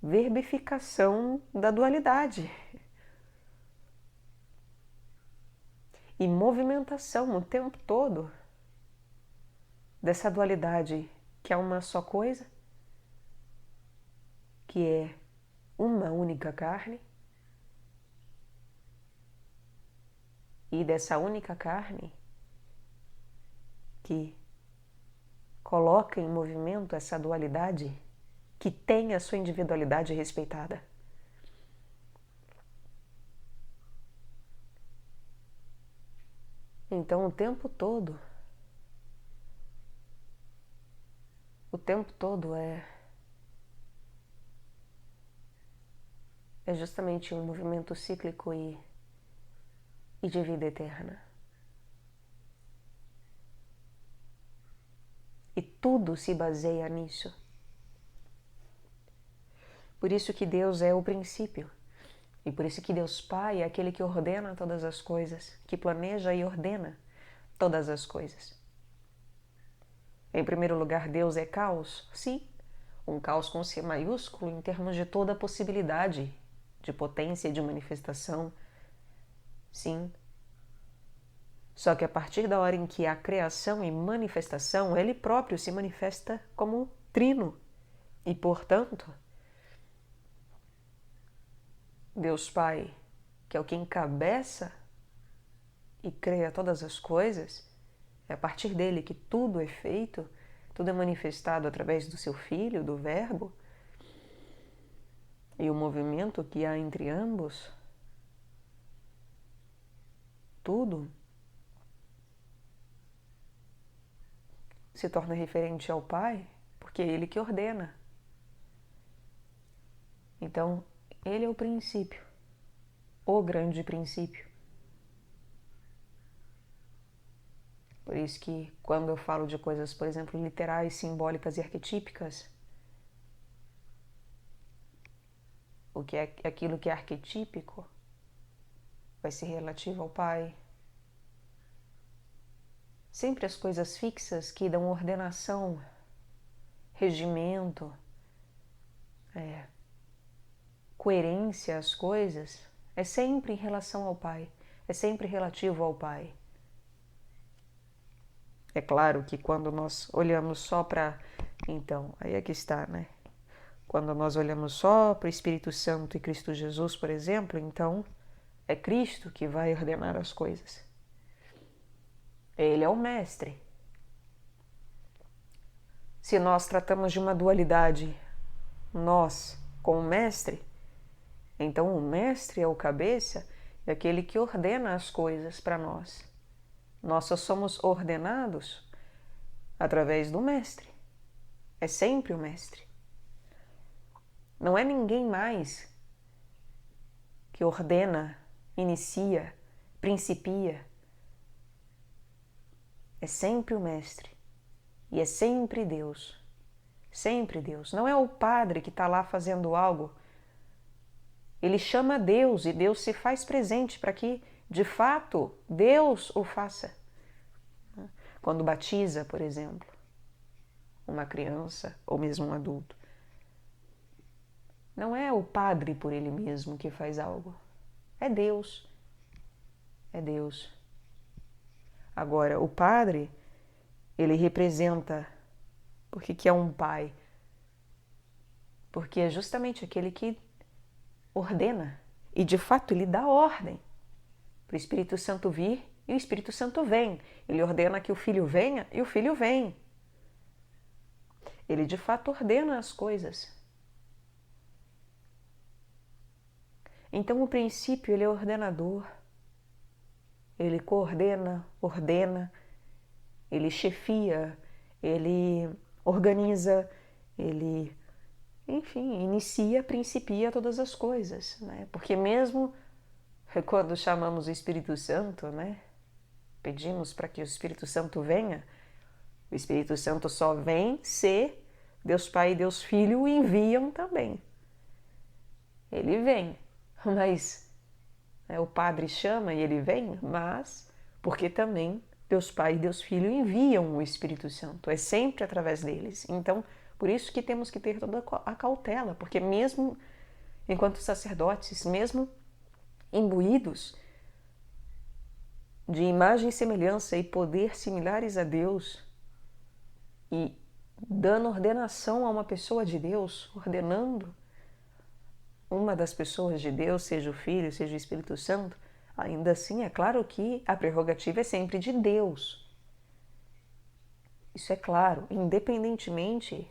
verbificação da dualidade e movimentação o tempo todo dessa dualidade que é uma só coisa, que é uma única carne, e dessa única carne que coloca em movimento essa dualidade que tem a sua individualidade respeitada. Então, o tempo todo é justamente um movimento cíclico e de vida eterna. E tudo se baseia nisso. Por isso que Deus é o princípio. E por isso que Deus Pai é aquele que ordena todas as coisas, que planeja e ordena todas as coisas. Em primeiro lugar, Deus é caos? Sim, um caos com C maiúsculo em termos de toda a possibilidade de potência e de manifestação. Sim. Só que a partir da hora em que há criação e manifestação, Ele próprio se manifesta como trino. E, portanto, Deus Pai, que é o que encabeça e cria todas as coisas, é a partir dele que tudo é feito, tudo é manifestado através do seu Filho, do Verbo, e o movimento que há entre ambos, tudo se torna referente ao Pai, porque é Ele que ordena. Então, Ele é o princípio, o grande princípio. Por isso que quando eu falo de coisas, por exemplo, literais, simbólicas e arquetípicas, o que é aquilo que é arquetípico vai ser relativo ao Pai. Sempre as coisas fixas que dão ordenação, regimento, coerência às coisas, é sempre em relação ao Pai, é sempre relativo ao Pai. É claro que quando nós olhamos só para... Então, aí é que está, né? Quando nós olhamos só para o Espírito Santo e Cristo Jesus, por exemplo, então é Cristo que vai ordenar as coisas. Ele é o mestre. Se nós tratamos de uma dualidade, nós com o mestre, então o mestre é o cabeça, é aquele que ordena as coisas para nós. Nós só somos ordenados através do mestre. É sempre o mestre. Não é ninguém mais que ordena, inicia, principia. É sempre o mestre. E é sempre Deus. Sempre Deus. Não é o padre que está lá fazendo algo. Ele chama Deus e Deus se faz presente para que, de fato, Deus o faça. Quando batiza, por exemplo, uma criança ou mesmo um adulto, não é o padre por ele mesmo que faz algo. É Deus. É Deus. Agora, o padre, ele representa, porque que é um pai? Porque é justamente aquele que ordena. E, de fato, ele dá ordem para o Espírito Santo vir e o Espírito Santo vem. Ele ordena que o Filho venha e o Filho vem. Ele de fato ordena as coisas. Então o princípio ele é ordenador. Ele coordena, ordena, ele chefia, ele organiza, ele, enfim, inicia, principia todas as coisas, né? Porque mesmo quando chamamos o Espírito Santo, né? Pedimos para que o Espírito Santo venha, o Espírito Santo só vem se Deus Pai e Deus Filho o enviam também. Ele vem, mas o Padre chama e ele vem, mas porque também Deus Pai e Deus Filho enviam o Espírito Santo, é sempre através deles. Então, por isso que temos que ter toda a cautela, porque mesmo enquanto sacerdotes, mesmo imbuídos de imagem e semelhança e poder similares a Deus e dando ordenação a uma pessoa de Deus, ordenando uma das pessoas de Deus, seja o Filho, seja o Espírito Santo, ainda assim é claro que a prerrogativa é sempre de Deus. Isso é claro, independentemente,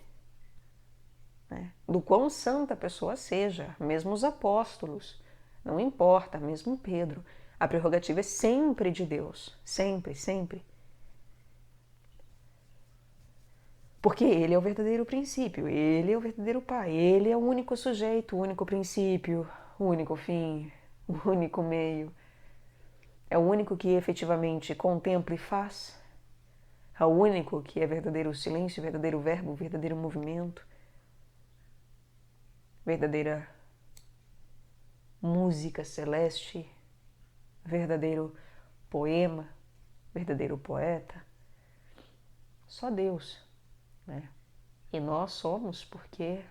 né, do quão santa a pessoa seja, mesmo os apóstolos, não importa, mesmo Pedro, a prerrogativa é sempre de Deus, sempre, sempre. Porque ele é o verdadeiro princípio, ele é o verdadeiro Pai, ele é o único sujeito, o único princípio, o único fim, o único meio. É o único que efetivamente contempla e faz. É o único que é verdadeiro silêncio, verdadeiro verbo, verdadeiro movimento, verdadeira música celeste, verdadeiro poema, verdadeiro poeta. Só Deus, né? E nós somos porque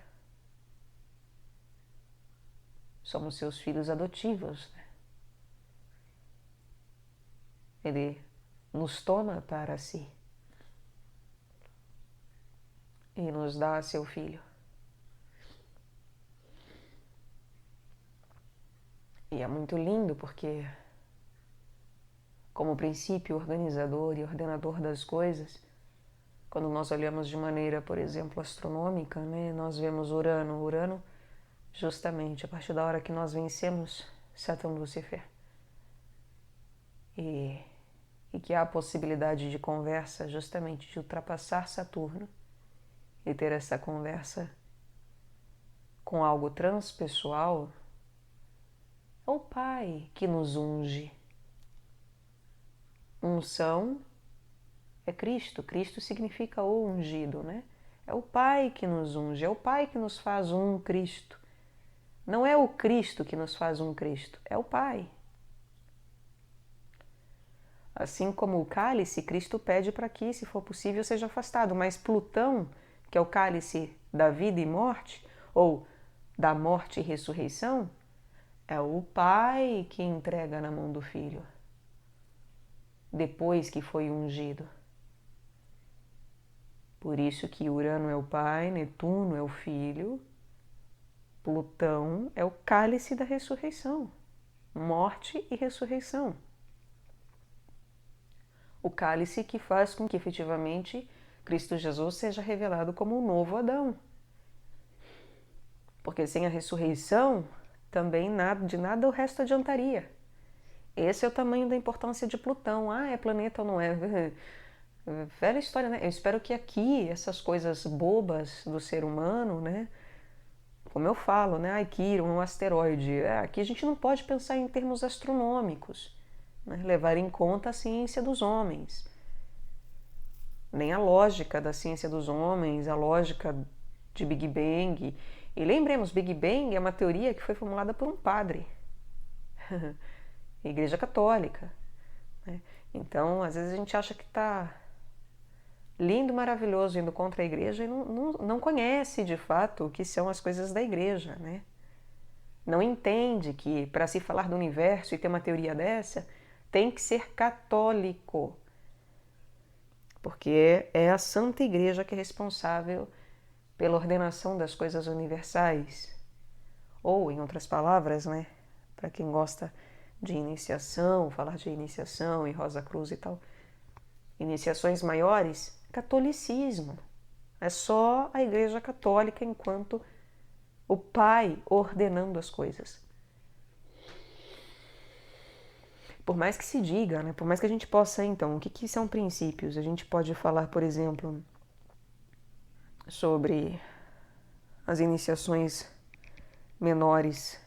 somos seus filhos adotivos, né? Ele nos toma para si e nos dá seu Filho. E é muito lindo porque, como princípio organizador e ordenador das coisas, quando nós olhamos de maneira, por exemplo, astronômica, né, nós vemos Urano. Urano, justamente a partir da hora que nós vencemos Saturno Lúcifer. E que há a possibilidade de conversa, justamente de ultrapassar Saturno e ter essa conversa com algo transpessoal, é o Pai que nos unge. Unção é Cristo. Cristo significa o ungido, né? É o Pai que nos unge, é o Pai que nos faz um Cristo. Não é o Cristo que nos faz um Cristo, é o Pai. Assim como o cálice, Cristo pede para que, se for possível, seja afastado. Mas Plutão, que é o cálice da vida e morte, ou da morte e ressurreição, é o Pai que entrega na mão do Filho, depois que foi ungido. Por isso que Urano é o Pai, Netuno é o Filho, Plutão é o cálice da ressurreição, morte e ressurreição. O cálice que faz com que efetivamente Cristo Jesus seja revelado como o novo Adão. Porque sem a ressurreição, também de nada o resto adiantaria. Esse é o tamanho da importância de Plutão. Ah, é planeta ou não é? Velha história, né? Eu espero que aqui, essas coisas bobas do ser humano, né? Como eu falo, né? Ai, Quirón, um asteroide. Aqui a gente não pode pensar em termos astronômicos, né? Levar em conta a ciência dos homens. Nem a lógica da ciência dos homens, a lógica de Big Bang. E lembremos, Big Bang é uma teoria que foi formulada por um padre. Igreja Católica. Né? Então, às vezes a gente acha que está lindo, maravilhoso, indo contra a igreja e não conhece de fato o que são as coisas da igreja, né? Não entende que para se falar do universo e ter uma teoria dessa, tem que ser católico. Porque é a Santa Igreja que é responsável pela ordenação das coisas universais. Ou, em outras palavras, né, para quem gosta de iniciação, falar de iniciação e Rosa Cruz e tal. Iniciações maiores, catolicismo. É só a Igreja Católica enquanto o Pai ordenando as coisas. Por mais que se diga, né? Por mais que a gente possa, então, o que são princípios? A gente pode falar, por exemplo, sobre as iniciações menores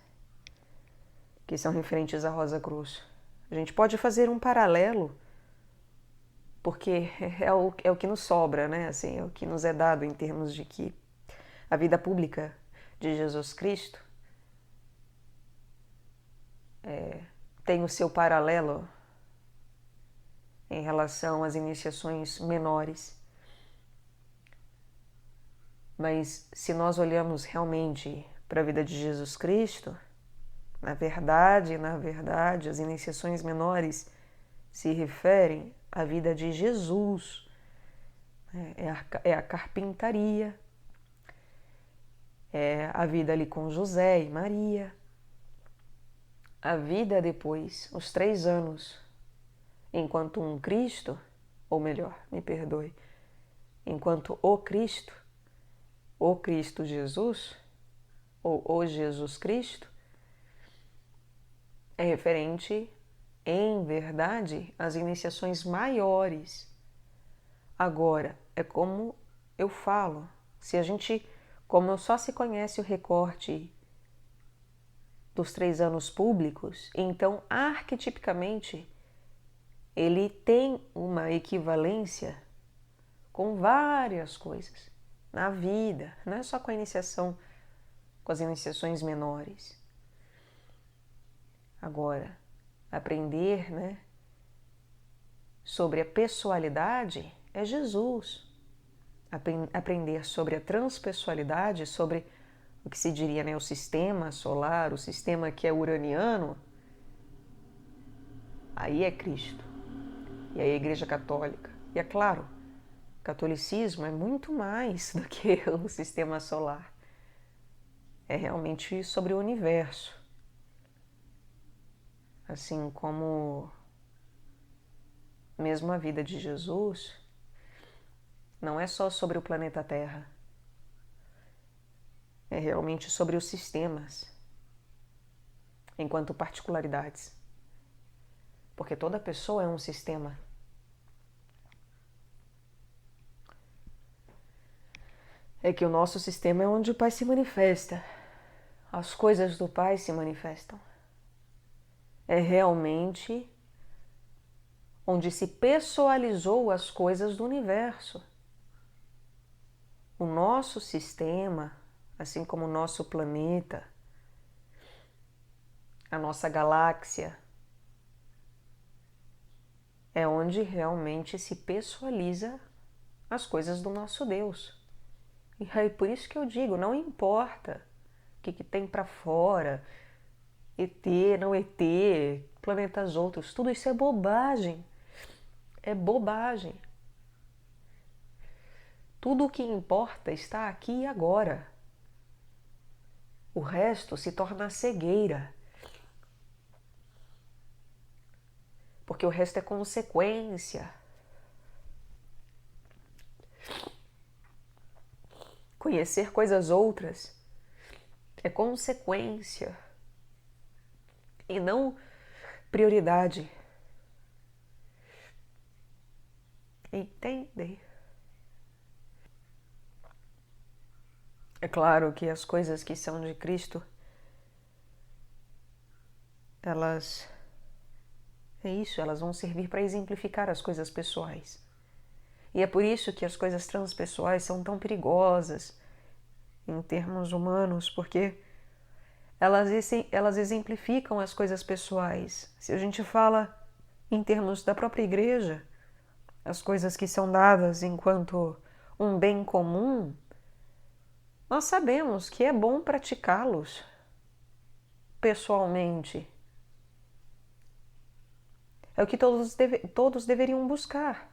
que são referentes à Rosa Cruz. A gente pode fazer um paralelo, porque é o que nos sobra, né? Assim, é o que nos é dado em termos de que a vida pública de Jesus Cristo tem o seu paralelo em relação às iniciações menores. Mas se nós olhamos realmente para a vida de Jesus Cristo, na verdade, as iniciações menores se referem à vida de Jesus. É a carpintaria, é a vida ali com José e Maria, a vida depois, os 3 anos, enquanto um Cristo, ou melhor, me perdoe, enquanto o Cristo Jesus, ou o Jesus Cristo, é referente, em verdade, às iniciações maiores. Agora, é como eu falo, como só se conhece o recorte dos 3 anos públicos, então, arquetipicamente, ele tem uma equivalência com várias coisas na vida, não é só com a iniciação, com as iniciações menores. Agora, aprender, né, sobre a pessoalidade é Jesus. Aprender sobre a transpessoalidade, sobre o que se diria, né, o sistema solar, o sistema que é uraniano, aí é Cristo. E aí a Igreja Católica. E é claro, o catolicismo é muito mais do que o sistema solar. É realmente sobre o universo. Assim como mesmo a vida de Jesus não é só sobre o planeta Terra. É realmente sobre os sistemas, enquanto particularidades. Porque toda pessoa é um sistema. É que o nosso sistema é onde o Pai se manifesta. As coisas do Pai se manifestam. É realmente onde se pessoalizou as coisas do universo. O nosso sistema, assim como o nosso planeta, a nossa galáxia, é onde realmente se pessoaliza as coisas do nosso Deus. E aí por isso que eu digo, não importa o que tem para fora, ET, não ET, planetas outros, tudo isso é bobagem. É bobagem. Tudo o que importa está aqui e agora. O resto se torna cegueira. Porque o resto é consequência. Conhecer coisas outras é consequência e não prioridade. Entende? É claro que as coisas que são de Cristo, elas vão servir para exemplificar as coisas pessoais. E é por isso que as coisas transpessoais são tão perigosas em termos humanos, porque elas exemplificam as coisas pessoais. Se a gente fala em termos da própria igreja, as coisas que são dadas enquanto um bem comum, nós sabemos que é bom praticá-los pessoalmente. É o que todos deveriam buscar.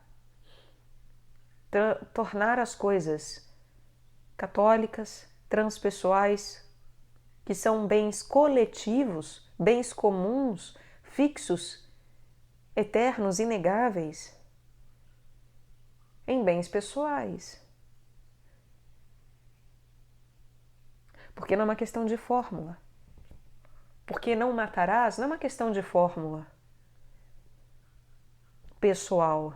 Tornar as coisas católicas, transpessoais, que são bens coletivos, bens comuns, fixos, eternos, inegáveis, em bens pessoais. Porque não é uma questão de fórmula. Porque não matarás não é uma questão de fórmula pessoal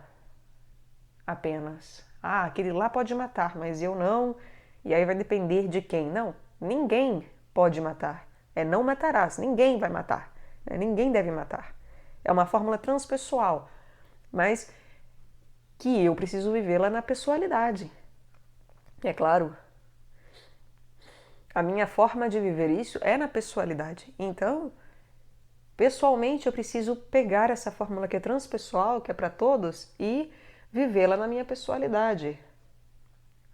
apenas. Ah, aquele lá pode matar, mas eu não. E aí vai depender de quem? Não, ninguém pode matar. É não matarás, ninguém vai matar. Ninguém deve matar. É uma fórmula transpessoal, mas que eu preciso vivê-la na pessoalidade. E é claro, a minha forma de viver isso é na pessoalidade. Então, pessoalmente, eu preciso pegar essa fórmula que é transpessoal, que é para todos, e vivê-la na minha pessoalidade.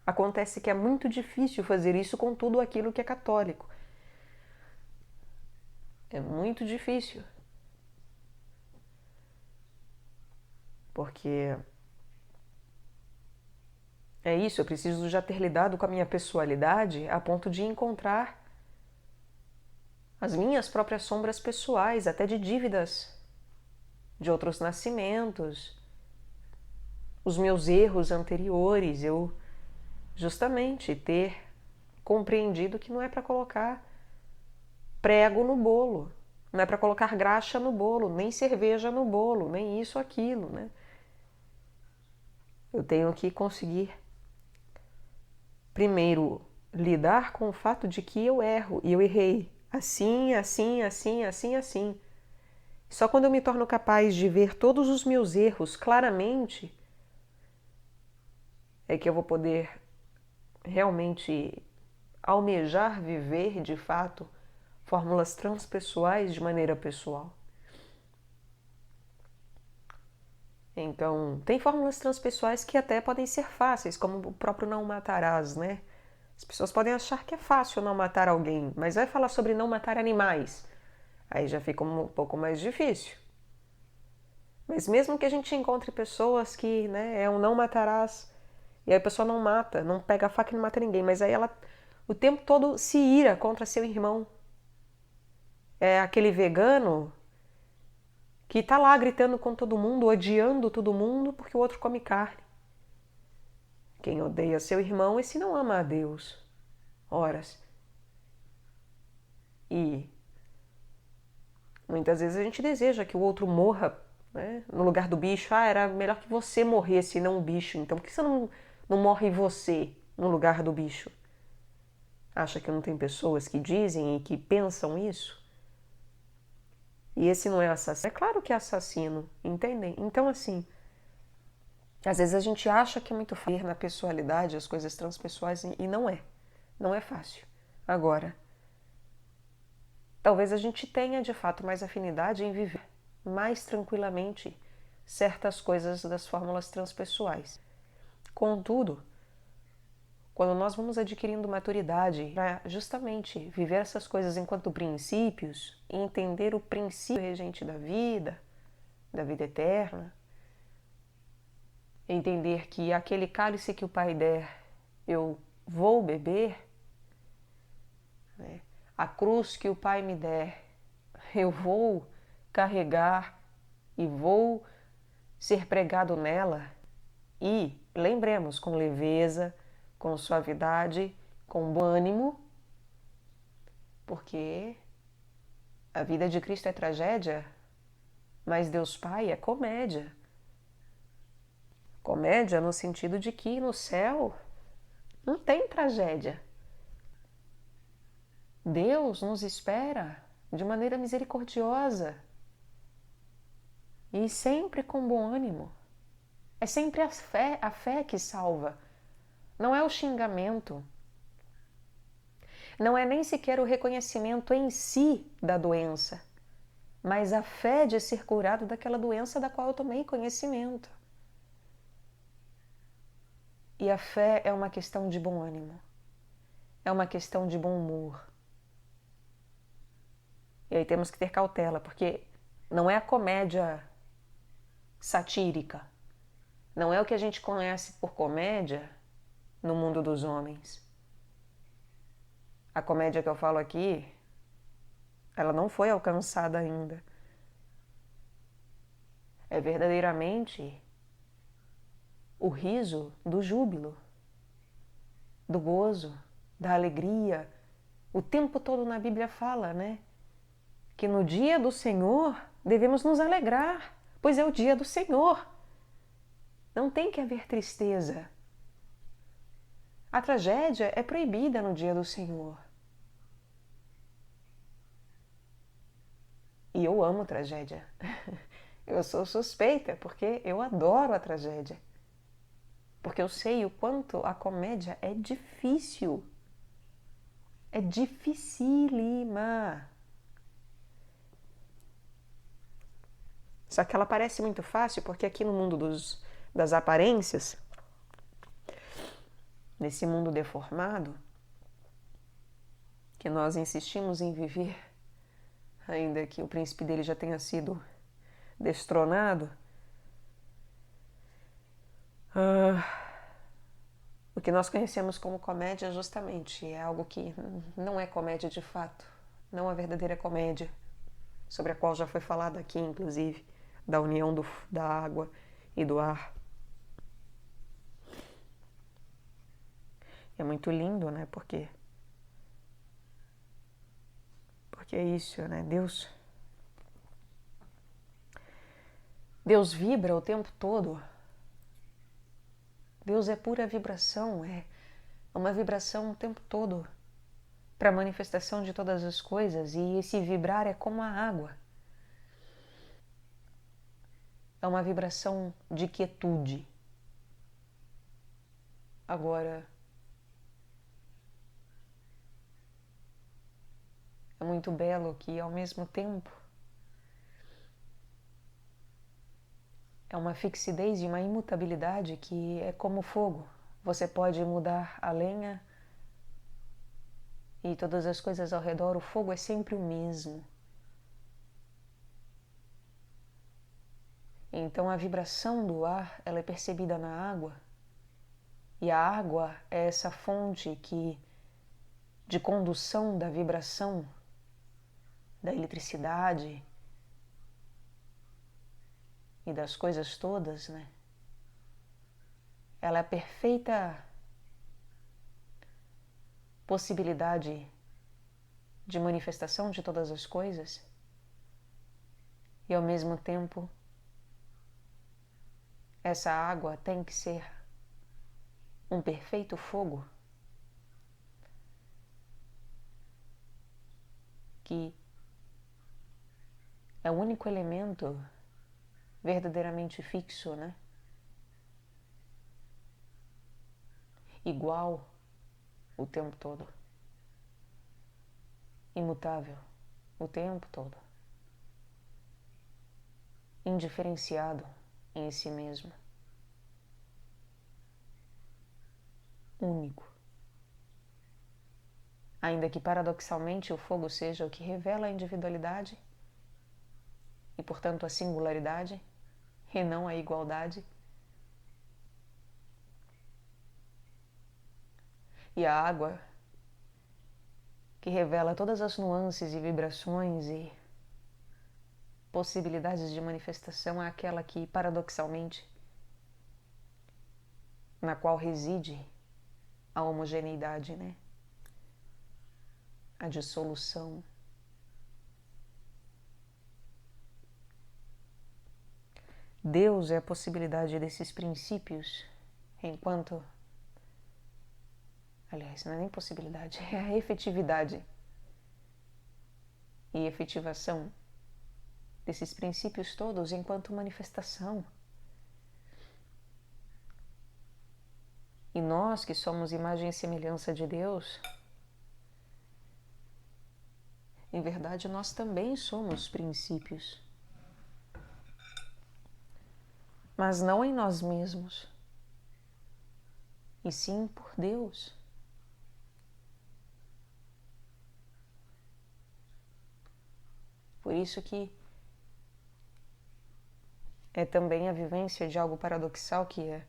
Acontece que é muito difícil fazer isso com tudo aquilo que é católico. É muito difícil. Porque é isso, eu preciso já ter lidado com a minha pessoalidade a ponto de encontrar as minhas próprias sombras pessoais, até de dívidas de outros nascimentos, os meus erros anteriores, eu justamente ter compreendido que não é para colocar prego no bolo, não é para colocar graxa no bolo, nem cerveja no bolo, nem isso, aquilo, né? Eu tenho que conseguir, primeiro, lidar com o fato de que eu erro, e eu errei assim, assim, assim, assim, assim. Só quando eu me torno capaz de ver todos os meus erros claramente é que eu vou poder realmente almejar viver, de fato, fórmulas transpessoais de maneira pessoal. Então, tem fórmulas transpessoais que até podem ser fáceis, como o próprio não matarás, né? As pessoas podem achar que é fácil não matar alguém, mas vai falar sobre não matar animais. Aí já fica um pouco mais difícil. Mas mesmo que a gente encontre pessoas que, né, é um não matarás, e aí a pessoa não mata, não pega a faca e não mata ninguém, mas aí ela o tempo todo se ira contra seu irmão. É aquele vegano que tá lá gritando com todo mundo, odiando todo mundo porque o outro come carne. Quem odeia seu irmão, esse não ama a Deus. Horas. E muitas vezes a gente deseja que o outro morra, né, no lugar do bicho. Ah, era melhor que você morresse e não o bicho. Então por que você não morre você no lugar do bicho? Acha que não tem pessoas que dizem e que pensam isso? E esse não é assassino? É claro que é assassino, entendem? Então, assim, às vezes a gente acha que é muito fácil na pessoalidade, as coisas transpessoais, e não é. Não é fácil. Agora, talvez a gente tenha, de fato, mais afinidade em viver mais tranquilamente certas coisas das fórmulas transpessoais. Contudo, quando nós vamos adquirindo maturidade para justamente viver essas coisas enquanto princípios e entender o princípio regente da vida eterna, entender que aquele cálice que o Pai der, eu vou beber, né? A cruz que o Pai me der, eu vou carregar e vou ser pregado nela. E lembremos, com leveza, com suavidade, com bom ânimo, porque a vida de Cristo é tragédia, mas Deus Pai é comédia. Comédia no sentido de que no céu não tem tragédia. Deus nos espera de maneira misericordiosa e sempre com bom ânimo. É sempre a fé que salva. Não é o xingamento. Não é nem sequer o reconhecimento em si da doença, mas a fé de ser curado daquela doença da qual eu tomei conhecimento. E a fé é uma questão de bom ânimo. É uma questão de bom humor. E aí temos que ter cautela, porque não é a comédia satírica. Não é o que a gente conhece por comédia no mundo dos homens. A comédia que eu falo aqui, ela não foi alcançada ainda. É verdadeiramente o riso do júbilo, do gozo, da alegria. O tempo todo na Bíblia fala, né? Que no dia do Senhor devemos nos alegrar, pois é o dia do Senhor. Não tem que haver tristeza. A tragédia é proibida no dia do Senhor. E eu amo tragédia. Eu sou suspeita porque eu adoro a tragédia. Porque eu sei o quanto a comédia é difícil. É dificílima. Só que ela parece muito fácil porque aqui no mundo das aparências, nesse mundo deformado, que nós insistimos em viver, ainda que o príncipe dele já tenha sido destronado, o que nós conhecemos como comédia justamente é algo que não é comédia de fato, não a verdadeira comédia, sobre a qual já foi falado aqui, inclusive, da união da água e do ar. É muito lindo, né? Porque é isso, né? Deus vibra o tempo todo. Deus é pura vibração, é uma vibração o tempo todo para a manifestação de todas as coisas, e esse vibrar é como a água. É uma vibração de quietude. Agora, é muito belo que, ao mesmo tempo, é uma fixidez e uma imutabilidade que é como fogo. Você pode mudar a lenha e todas as coisas ao redor, o fogo é sempre o mesmo. Então a vibração do ar, ela é percebida na água, e a água é essa fonte de condução da vibração, da eletricidade e das coisas todas, né? Ela é a perfeita possibilidade de manifestação de todas as coisas, e ao mesmo tempo essa água tem que ser um perfeito fogo que é o único elemento verdadeiramente fixo, né? Igual o tempo todo. Imutável o tempo todo. Indiferenciado em si mesmo. Único. Ainda que paradoxalmente o fogo seja o que revela a individualidade e, portanto, a singularidade e não a igualdade. E a água, que revela todas as nuances e vibrações e possibilidades de manifestação, é aquela que, paradoxalmente, na qual reside a homogeneidade, né? A dissolução. Deus é a possibilidade desses princípios, enquanto... Aliás, não é nem possibilidade, é a efetividade e efetivação desses princípios todos enquanto manifestação. E nós, que somos imagem e semelhança de Deus, em verdade, nós também somos princípios. Mas não em nós mesmos, e sim por Deus. Por isso que é também a vivência de algo paradoxal, que é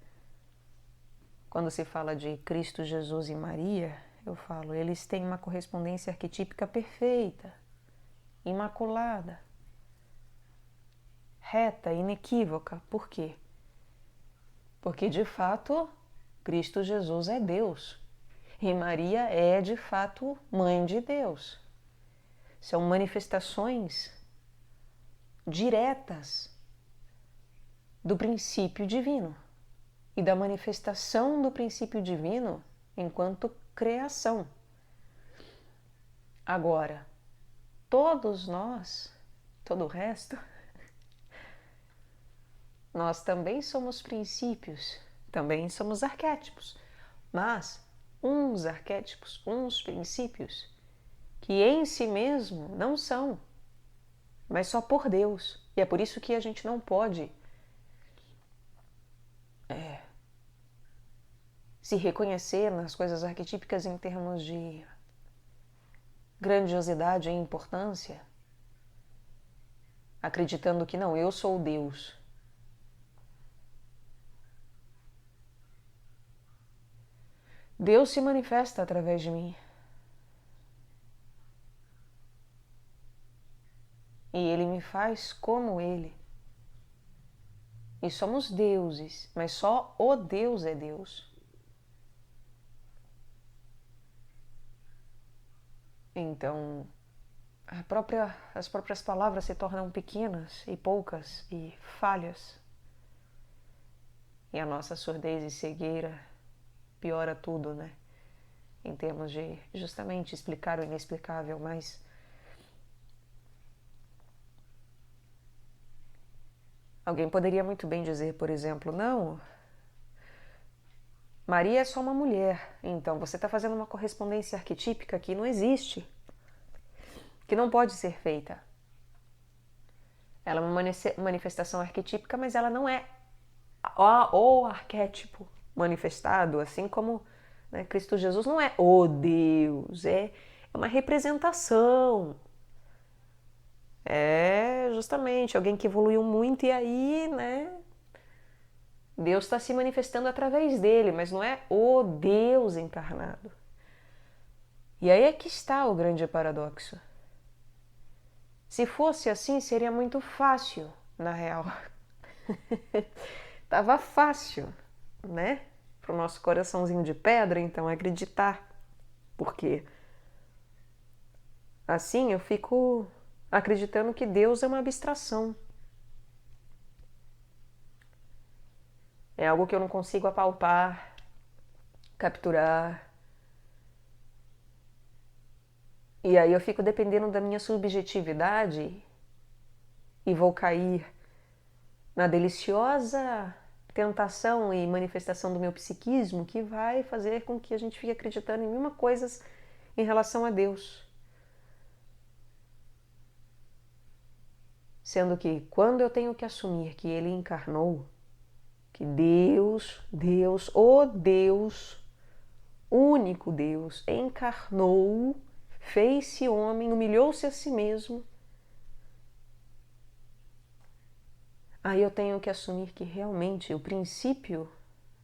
quando se fala de Cristo, Jesus e Maria, eu falo, eles têm uma correspondência arquetípica perfeita, imaculada, reta, inequívoca. Por quê? Porque, de fato, Cristo Jesus é Deus. E Maria é, de fato, mãe de Deus. São manifestações diretas do princípio divino e da manifestação do princípio divino enquanto criação. Agora, todos nós, todo o resto, nós também somos princípios, também somos arquétipos, mas uns arquétipos, uns princípios que em si mesmo não são, mas só por Deus. E é por isso que a gente não pode se reconhecer nas coisas arquetípicas em termos de grandiosidade e importância, acreditando que não, eu sou Deus. Deus se manifesta através de mim. E Ele me faz como Ele. E somos deuses, mas só o Deus é Deus. Então, as próprias palavras se tornam pequenas e poucas e falhas. E a nossa surdez e cegueira piora tudo, né? Em termos de justamente explicar o inexplicável, mas alguém poderia muito bem dizer, por exemplo, não, Maria é só uma mulher, então você está fazendo uma correspondência arquetípica que não existe, que não pode ser feita. Ela é uma manifestação arquetípica, mas ela não é o arquétipo manifestado, assim como, né, Cristo Jesus não é o Deus, é uma representação. É justamente alguém que evoluiu muito e aí, né, Deus está se manifestando através dele, mas não é o Deus encarnado. E aí é que está o grande paradoxo. Se fosse assim, seria muito fácil, na real. Tava fácil, né? Para o nosso coraçãozinho de pedra, então, acreditar. Porque assim eu fico acreditando que Deus é uma abstração. É algo que eu não consigo apalpar, capturar. E aí eu fico dependendo da minha subjetividade e vou cair na deliciosa tentação e manifestação do meu psiquismo que vai fazer com que a gente fique acreditando em mil coisas em relação a Deus. Sendo que quando eu tenho que assumir que Ele encarnou, que Deus, o Deus, único Deus, encarnou, fez-se homem, humilhou-se a si mesmo, aí eu tenho que assumir que realmente o princípio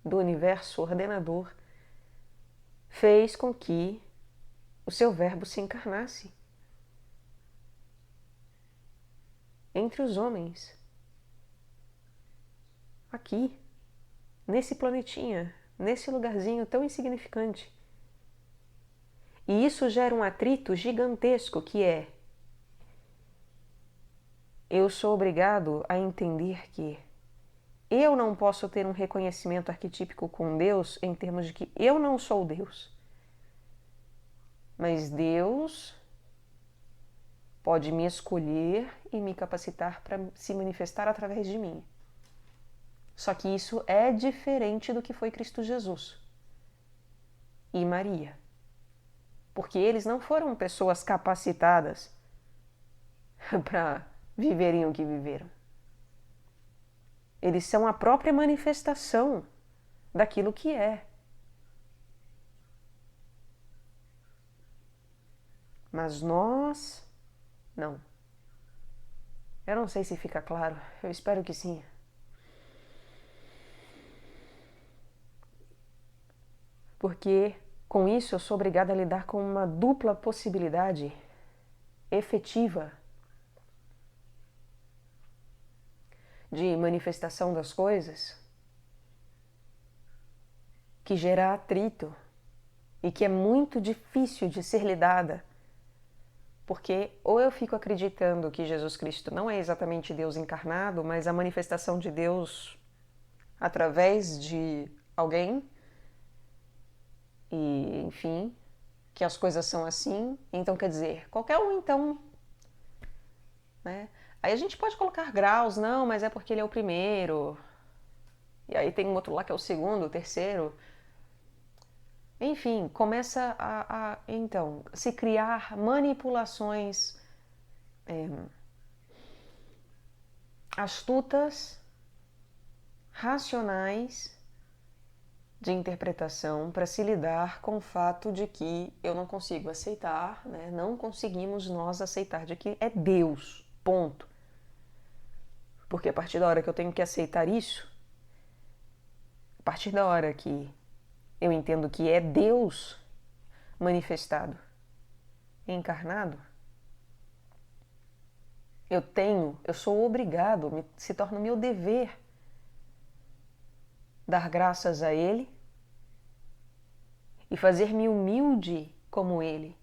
do universo ordenador fez com que o seu verbo se encarnasse entre os homens, aqui, nesse planetinha, nesse lugarzinho tão insignificante. E isso gera um atrito gigantesco que é: eu sou obrigado a entender que eu não posso ter um reconhecimento arquetípico com Deus em termos de que eu não sou Deus. Mas Deus pode me escolher e me capacitar para se manifestar através de mim. Só que isso é diferente do que foi Cristo Jesus e Maria. Porque eles não foram pessoas capacitadas para viverem o que viveram. Eles são a própria manifestação daquilo que é. Mas nós, não. Eu não sei se fica claro, eu espero que sim. Porque com isso eu sou obrigada a lidar com uma dupla possibilidade efetiva. de manifestação das coisas que gera atrito e que é muito difícil de ser lidada, porque ou eu fico acreditando que Jesus Cristo não é exatamente Deus encarnado, mas a manifestação de Deus através de alguém, e enfim, que as coisas são assim, então quer dizer, qualquer um então, né? Aí a gente pode colocar graus, não, mas é porque ele é o primeiro, e aí tem um outro lá que é o segundo, o terceiro. Enfim, começa então, se criar manipulações astutas, racionais de interpretação para se lidar com o fato de que eu não consigo aceitar, né? Não conseguimos nós aceitar de que é Deus, ponto. Porque a partir da hora que eu tenho que aceitar isso, a partir da hora que eu entendo que é Deus manifestado, encarnado, eu sou obrigado, se torna meu dever dar graças a Ele e fazer-me humilde como Ele.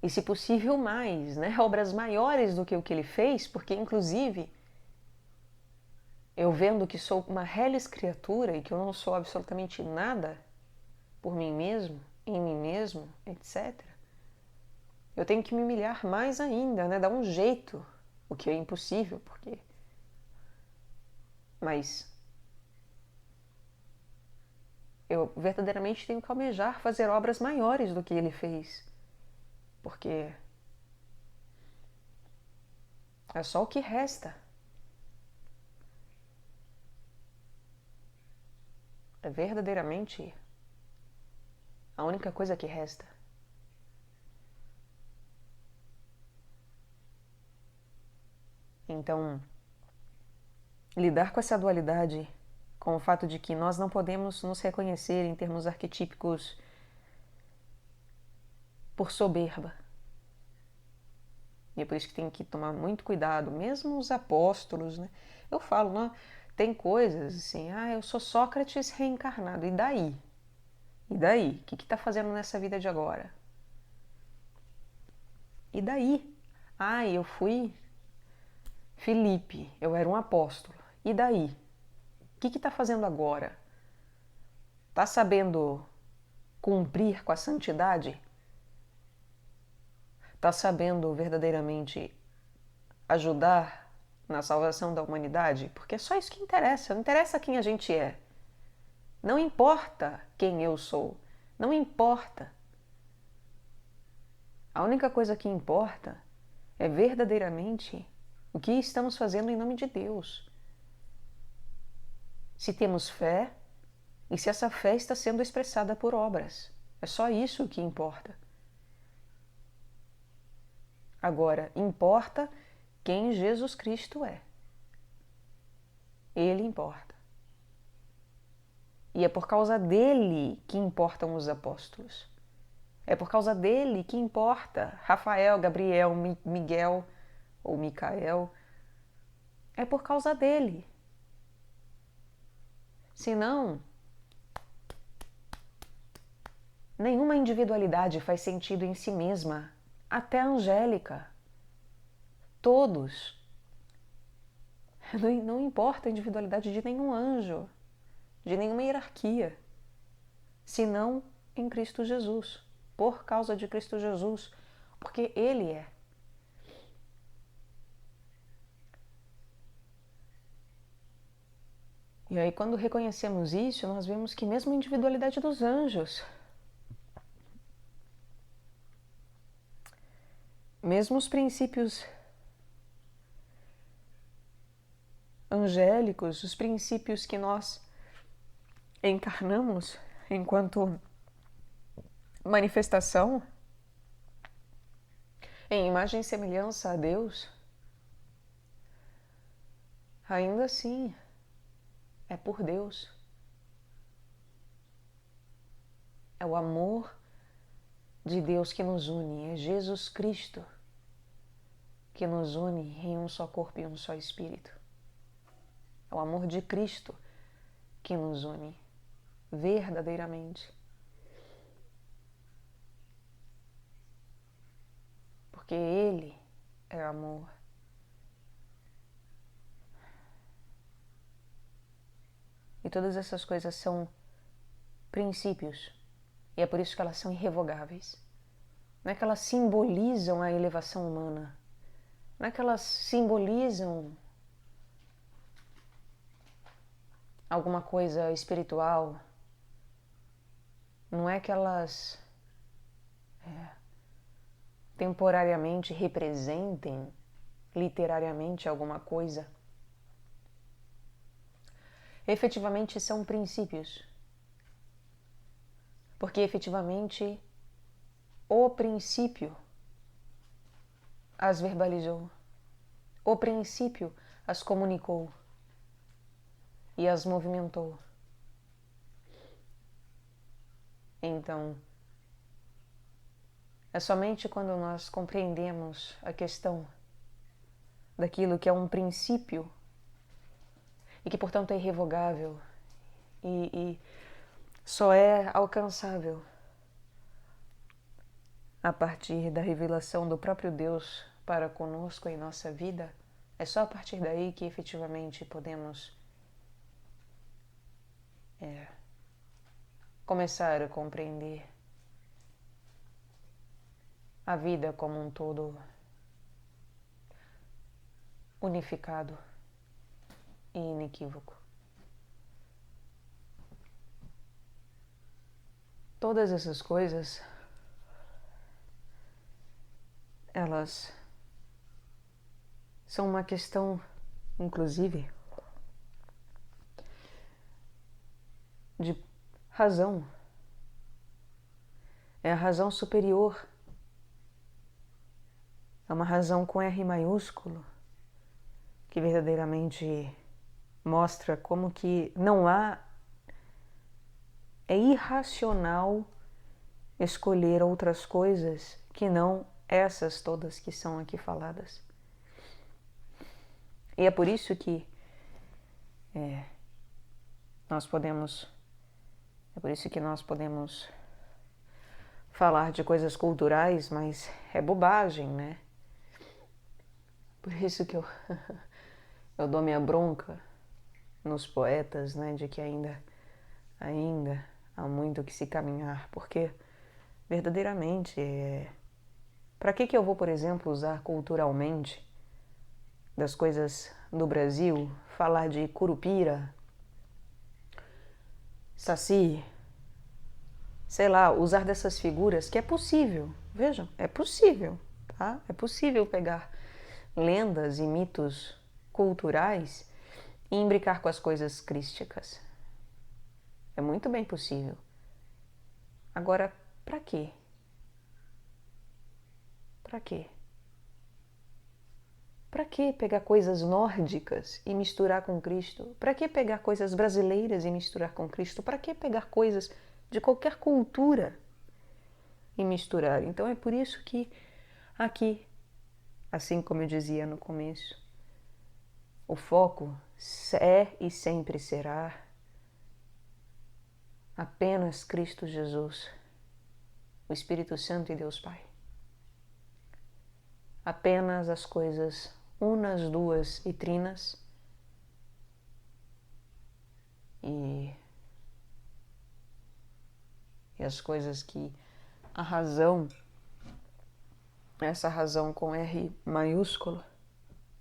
E se possível mais, né? Obras maiores do que o que Ele fez, porque inclusive eu vendo que sou uma reles criatura e que eu não sou absolutamente nada por mim mesmo, em mim mesmo, etc. Eu tenho que me humilhar mais ainda, né? Dar um jeito, o que é impossível, porque... Mas eu verdadeiramente tenho que almejar fazer obras maiores do que ele fez, porque é só o que resta. É verdadeiramente a única coisa que resta. Então, lidar com essa dualidade, com o fato de que nós não podemos nos reconhecer em termos arquetípicos por soberba. E é por isso que tem que tomar muito cuidado, mesmo os apóstolos, né? Eu falo, não, tem coisas assim, eu sou Sócrates reencarnado, e daí? E daí? O que está fazendo nessa vida de agora? E daí? Eu fui Filipe, eu era um apóstolo. E daí? O que está fazendo agora? Está sabendo cumprir com a santidade? Está sabendo verdadeiramente ajudar na salvação da humanidade? Porque é só isso que interessa, não interessa quem a gente é. Não importa quem eu sou, não importa. A única coisa que importa é verdadeiramente o que estamos fazendo em nome de Deus. Se temos fé e se essa fé está sendo expressada por obras. É só isso que importa. Agora, importa quem Jesus Cristo é. Ele importa. E é por causa dele que importam os apóstolos. É por causa dele que importa Rafael, Gabriel, Miguel ou Micael. É por causa dele. Senão, nenhuma individualidade faz sentido em si mesma, até a angélica. Todos. Não importa a individualidade de nenhum anjo, de nenhuma hierarquia, senão em Cristo Jesus, por causa de Cristo Jesus, porque Ele é. E aí, quando reconhecemos isso, nós vemos que mesmo a individualidade dos anjos, mesmo os princípios angélicos, os princípios que nós encarnamos enquanto manifestação em imagem e semelhança a Deus, ainda assim é por Deus. É o amor de Deus que nos une, é Jesus Cristo. que nos une em um só corpo e um só espírito. É o amor de Cristo que nos une verdadeiramente. Porque Ele é amor. E todas essas coisas são princípios. E é por isso que elas são irrevogáveis. Não é que elas simbolizam a elevação humana. Não é que elas simbolizam alguma coisa espiritual. Não é que elas temporariamente representem literariamente alguma coisa. Efetivamente são princípios. Porque efetivamente o princípio as verbalizou. O princípio as comunicou e as movimentou. Então, é somente quando nós compreendemos a questão daquilo que é um princípio e que, portanto, é irrevogável e só é alcançável a partir da revelação do próprio Deus para conosco em nossa vida, é só a partir daí que efetivamente podemos começar a compreender a vida como um todo unificado e inequívoco. Todas essas coisas, elas são uma questão, inclusive, de razão. É a razão superior. É uma razão com R maiúsculo, que verdadeiramente mostra como que não há... É irracional escolher outras coisas que não essas todas que são aqui faladas. E é por isso que nós podemos falar de coisas culturais, mas é bobagem, né? Por isso que eu dou minha bronca nos poetas, né? De que ainda há muito que se caminhar, porque verdadeiramente para que eu vou, por exemplo, usar culturalmente das coisas do Brasil, falar de Curupira, Saci, sei lá, usar dessas figuras, que é possível, vejam, é possível, tá? É possível pegar lendas e mitos culturais e imbricar com as coisas crísticas. É muito bem possível. Agora, para quê? Para quê? Para que pegar coisas nórdicas e misturar com Cristo? Para que pegar coisas brasileiras e misturar com Cristo? Para que pegar coisas de qualquer cultura e misturar? Então é por isso que aqui, assim como eu dizia no começo, o foco é e sempre será apenas Cristo Jesus, o Espírito Santo e Deus Pai. Apenas as coisas unas, duas e trinas e as coisas que a razão, essa razão com R maiúsculo,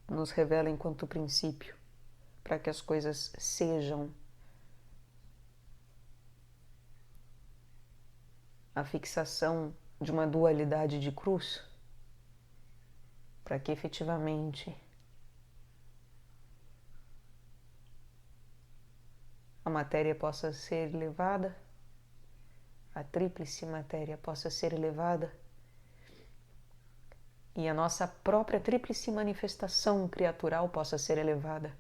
nos revela enquanto princípio, para que as coisas sejam a fixação de uma dualidade de cruz, para que efetivamente a matéria possa ser elevada, a tríplice matéria possa ser elevada e a nossa própria tríplice manifestação criatural possa ser elevada.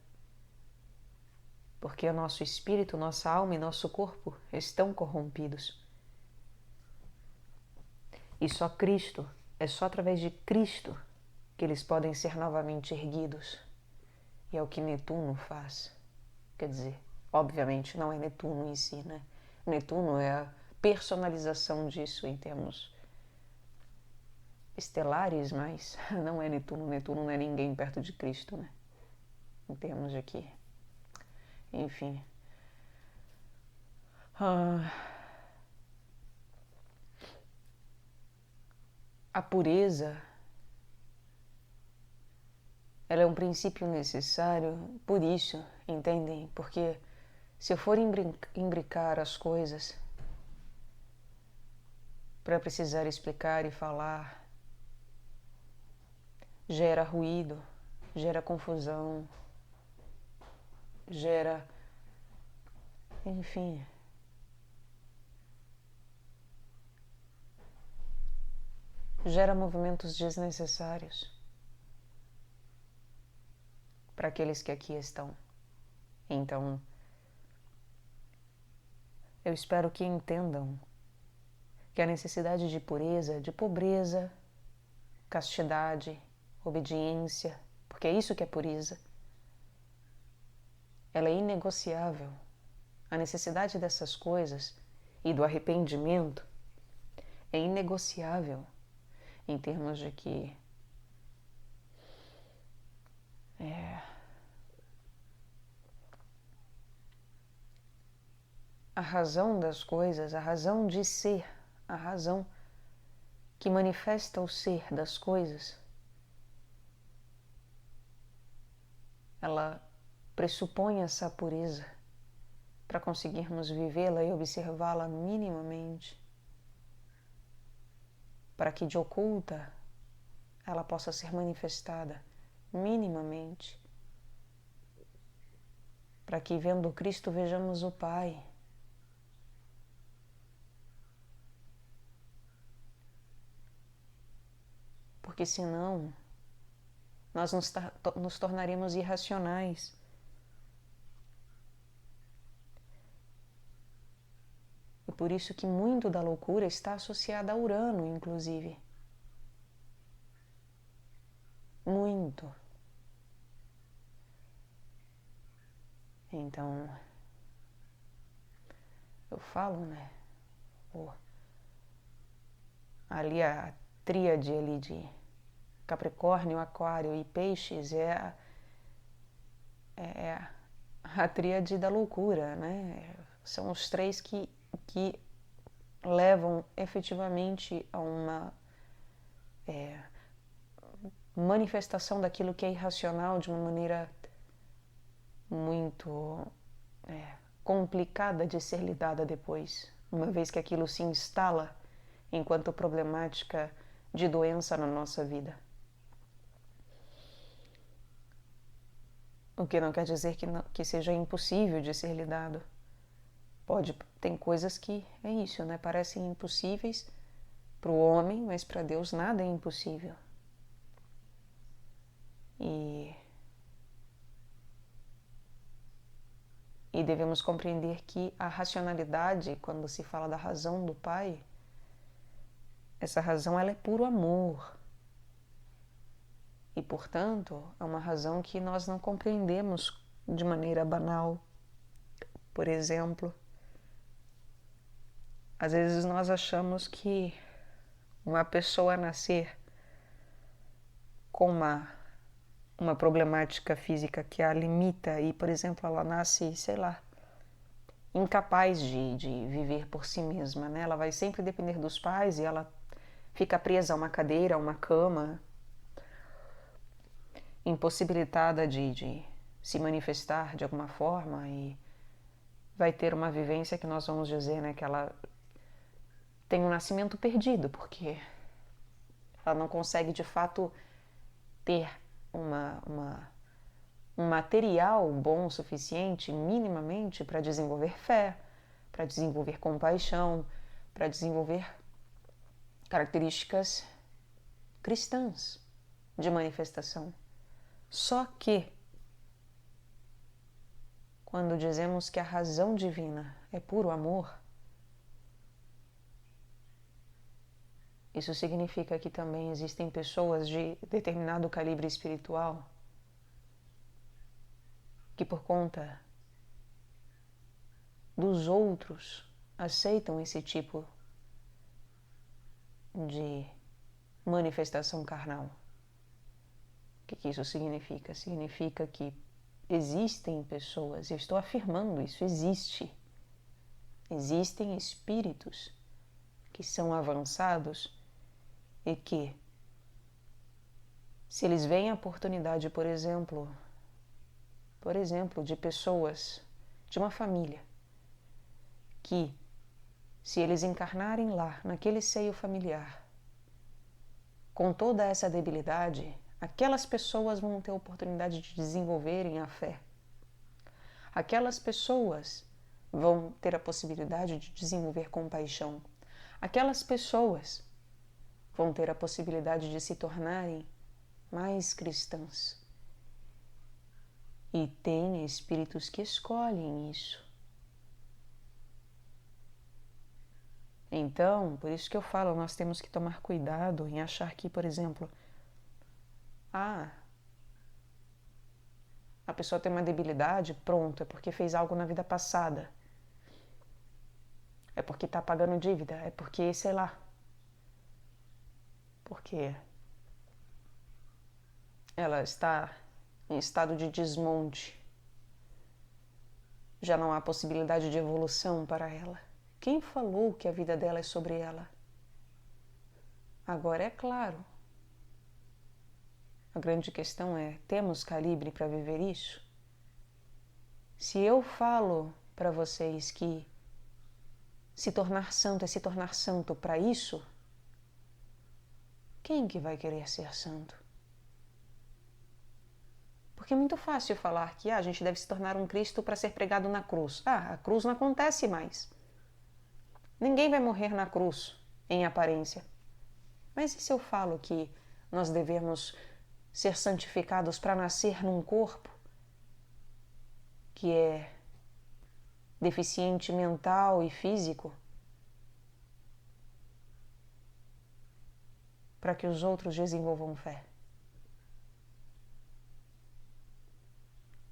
Porque o nosso espírito, nossa alma e nosso corpo estão corrompidos. E só Cristo, é só através de Cristo que eles podem ser novamente erguidos. E é o que Netuno faz. Quer dizer, obviamente não é Netuno em si, né? Netuno é a personalização disso em termos estelares, mas não é Netuno. Netuno não é ninguém perto de Cristo, né? Em termos de que, enfim. A pureza, ela é um princípio necessário por isso, entendem? Porque se eu for imbricar as coisas para precisar explicar e falar, gera ruído, gera confusão, gera, enfim, gera movimentos desnecessários para aqueles que aqui estão. Então, eu espero que entendam que a necessidade de pureza, de pobreza, castidade, obediência, porque é isso que é pureza, ela é inegociável. A necessidade dessas coisas e do arrependimento é inegociável em termos de que a razão das coisas, a razão de ser, a razão que manifesta o ser das coisas, ela pressupõe essa pureza para conseguirmos vivê-la e observá-la minimamente, para que de oculta ela possa ser manifestada minimamente, para que vendo Cristo vejamos o Pai. Porque senão nós nos tornaremos irracionais. E por isso que muito da loucura está associada a Urano, inclusive. Muito. Então, eu falo, né? Ali a tríade ali de Capricórnio, Aquário e Peixes é a tríade da loucura, né? São os três que levam efetivamente a uma manifestação daquilo que é irracional de uma maneira muito complicada de ser lidada depois, uma vez que aquilo se instala enquanto problemática de doença na nossa vida. O que não quer dizer que seja impossível de ser lidado. Tem coisas que é isso, né? Parecem impossíveis para o homem, mas para Deus nada é impossível. E devemos compreender que a racionalidade, quando se fala da razão do Pai, essa razão ela é puro amor. E, portanto, é uma razão que nós não compreendemos de maneira banal. Por exemplo, às vezes nós achamos que uma pessoa nascer com uma problemática física que a limita e, por exemplo, ela nasce, sei lá, incapaz de viver por si mesma, né? Ela vai sempre depender dos pais e ela fica presa a uma cadeira, a uma cama, impossibilitada de se manifestar de alguma forma e vai ter uma vivência que nós vamos dizer, né, que ela tem um nascimento perdido, porque ela não consegue de fato ter um material bom o suficiente, minimamente, para desenvolver fé, para desenvolver compaixão, para desenvolver características cristãs de manifestação. Só que, quando dizemos que a razão divina é puro amor, Isso significa que também existem pessoas de determinado calibre espiritual que, por conta dos outros, aceitam esse tipo de manifestação carnal. O que isso significa? Significa que existem pessoas, eu estou afirmando isso, existem espíritos que são avançados e que, se eles veem a oportunidade, por exemplo, de pessoas, de uma família, que, se eles encarnarem lá, naquele seio familiar, com toda essa debilidade, aquelas pessoas vão ter a oportunidade de desenvolverem a fé. Aquelas pessoas vão ter a possibilidade de desenvolver compaixão. Aquelas pessoas vão ter a possibilidade de se tornarem mais cristãs. E tem espíritos que escolhem isso. Então, por isso que eu falo, nós temos que tomar cuidado em achar que, por exemplo, a pessoa tem uma debilidade, pronto, é porque fez algo na vida passada. É porque está pagando dívida, é porque, sei lá. Porque ela está em estado de desmonte. Já não há possibilidade de evolução para ela. Quem falou que a vida dela é sobre ela? Agora é claro. A grande questão é, temos calibre para viver isso? Se eu falo para vocês que se tornar santo é se tornar santo para isso, quem que vai querer ser santo? Porque é muito fácil falar que a gente deve se tornar um Cristo para ser pregado na cruz. A cruz não acontece mais. Ninguém vai morrer na cruz, em aparência. Mas e se eu falo que nós devemos ser santificados para nascer num corpo que é deficiente mental e físico, para que os outros desenvolvam fé?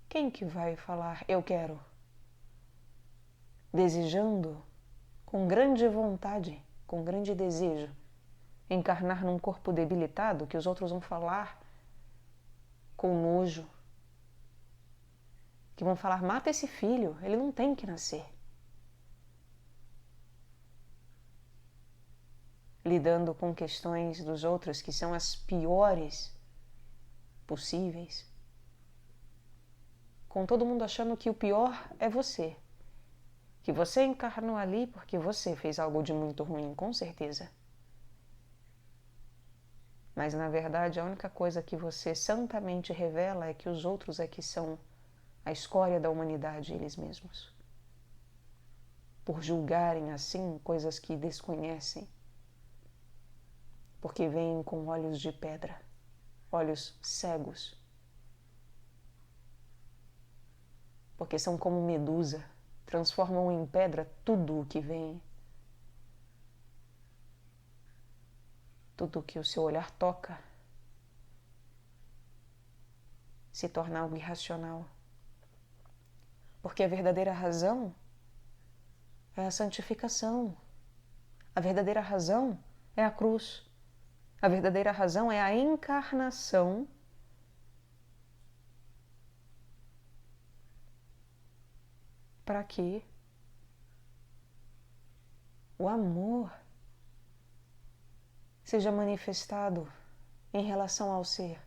Quem que vai falar eu quero? Desejando, com grande vontade, com grande desejo, encarnar num corpo debilitado que os outros vão falar com nojo, que vão falar, mata esse filho, ele não tem que nascer. Lidando com questões dos outros que são as piores possíveis, com todo mundo achando que o pior é você, que você encarnou ali porque você fez algo de muito ruim, com certeza. Mas na verdade a única coisa que você santamente revela é que os outros é que são a escória da humanidade, eles mesmos. Por julgarem assim coisas que desconhecem, porque veem com olhos de pedra, olhos cegos, porque são como medusa, transformam em pedra tudo o que vem, tudo o que o seu olhar toca, se torna algo irracional. Porque a verdadeira razão é a santificação. A verdadeira razão é a cruz. A verdadeira razão é a encarnação para que o amor seja manifestado em relação ao ser.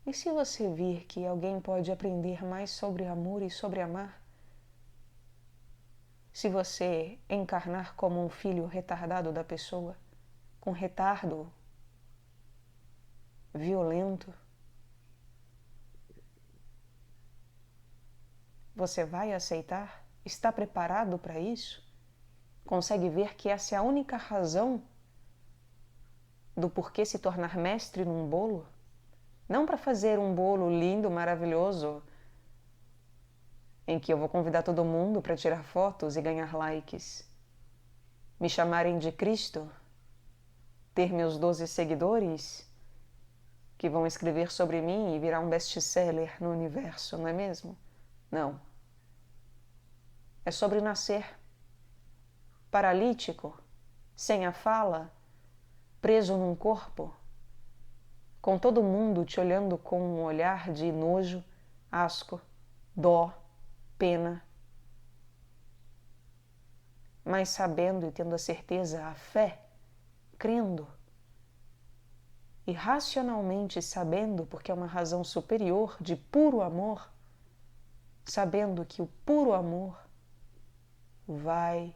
E se você vir que alguém pode aprender mais sobre amor e sobre amar, se você encarnar como um filho retardado da pessoa, com retardo violento, você vai aceitar? Está preparado para isso? Consegue ver que essa é a única razão do porquê se tornar mestre num bolo? Não para fazer um bolo lindo, maravilhoso, em que eu vou convidar todo mundo para tirar fotos e ganhar likes, me chamarem de Cristo, ter meus 12 seguidores que vão escrever sobre mim e virar um best-seller no universo, não é mesmo? Não. É sobre nascer paralítico, sem a fala, preso num corpo, com todo mundo te olhando com um olhar de nojo, asco, dó, pena, mas sabendo e tendo a certeza, a fé, crendo e racionalmente sabendo, porque é uma razão superior de puro amor, sabendo que o puro amor vai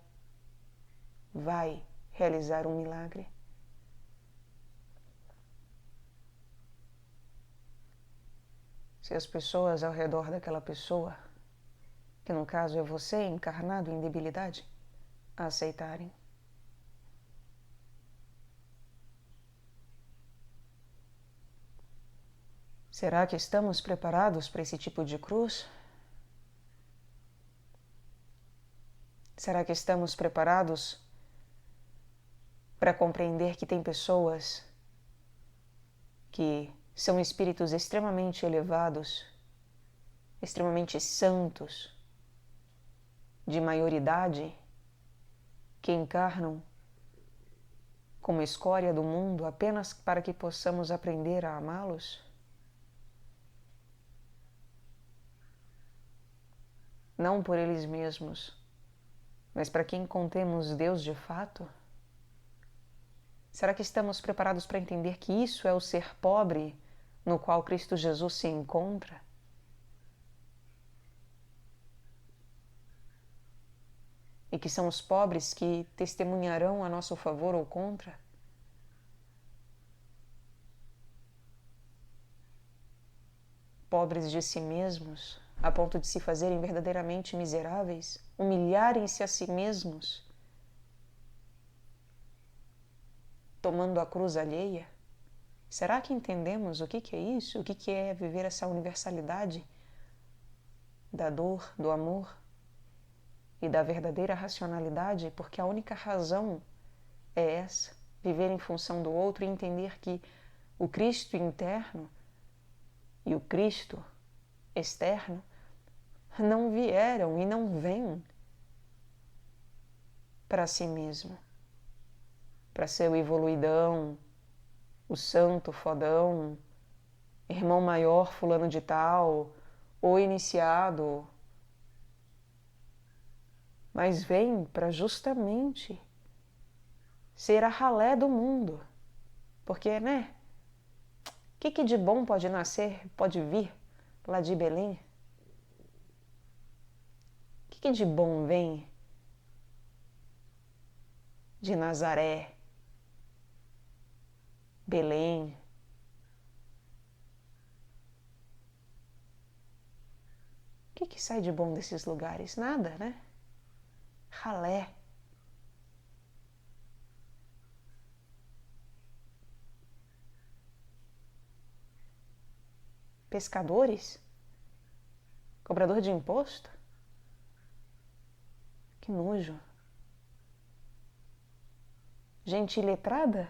realizar um milagre. Se as pessoas ao redor daquela pessoa, que no caso é você encarnado em debilidade, a aceitarem. Será que estamos preparados para esse tipo de cruz? Será que estamos preparados para compreender que tem pessoas que são espíritos extremamente elevados, extremamente santos, de maioridade, que encarnam como escória do mundo apenas para que possamos aprender a amá-los? Não por eles mesmos, mas para que encontremos Deus de fato? Será que estamos preparados para entender que isso é o ser pobre no qual Cristo Jesus se encontra? E que são os pobres que testemunharão a nosso favor ou contra? Pobres de si mesmos, a ponto de se fazerem verdadeiramente miseráveis, humilharem-se a si mesmos, tomando a cruz alheia? Será que entendemos o que é isso? O que é viver essa universalidade da dor, do amor e da verdadeira racionalidade? Porque a única razão é essa, viver em função do outro e entender que o Cristo interno e o Cristo externo não vieram e não vêm para si mesmo, para ser o evoluidão, o santo fodão, irmão maior fulano de tal, ou iniciado, mas vem para justamente ser a ralé do mundo, porque, né? O que de bom pode nascer, pode vir lá de Belém? O que de bom vem de Nazaré, Belém? O que sai de bom desses lugares? Nada, né? Ralé. Pescadores? Cobrador de imposto? Que nojo. Gente iletrada?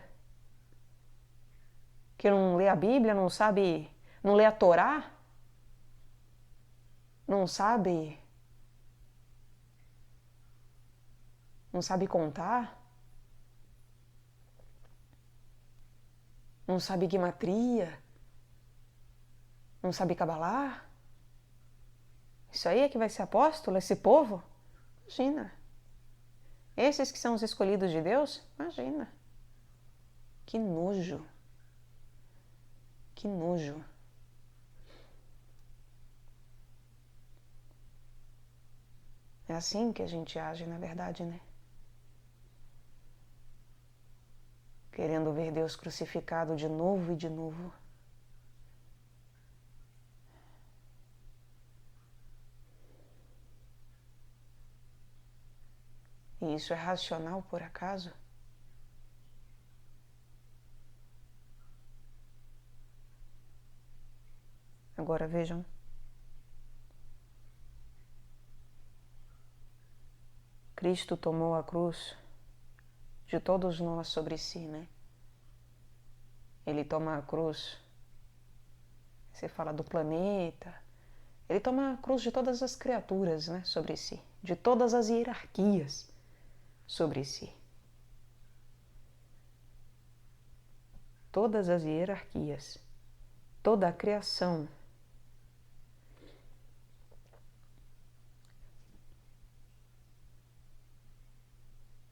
Que não lê a Bíblia, não sabe, não lê a Torá? Não sabe contar? Não sabe guimatria? Não sabe cabalá? Isso aí é que vai ser apóstolo, esse povo? Imagina. Esses que são os escolhidos de Deus? Imagina. Que nojo. Que nojo. É assim que a gente age, na verdade, né? Querendo ver Deus crucificado de novo e de novo. E isso é racional por acaso? Agora vejam. Cristo tomou a cruz de todos nós sobre si, né? Ele toma a cruz, você fala do planeta, ele toma a cruz de todas as criaturas, né, sobre si, de todas as hierarquias sobre si. Todas as hierarquias, toda a criação.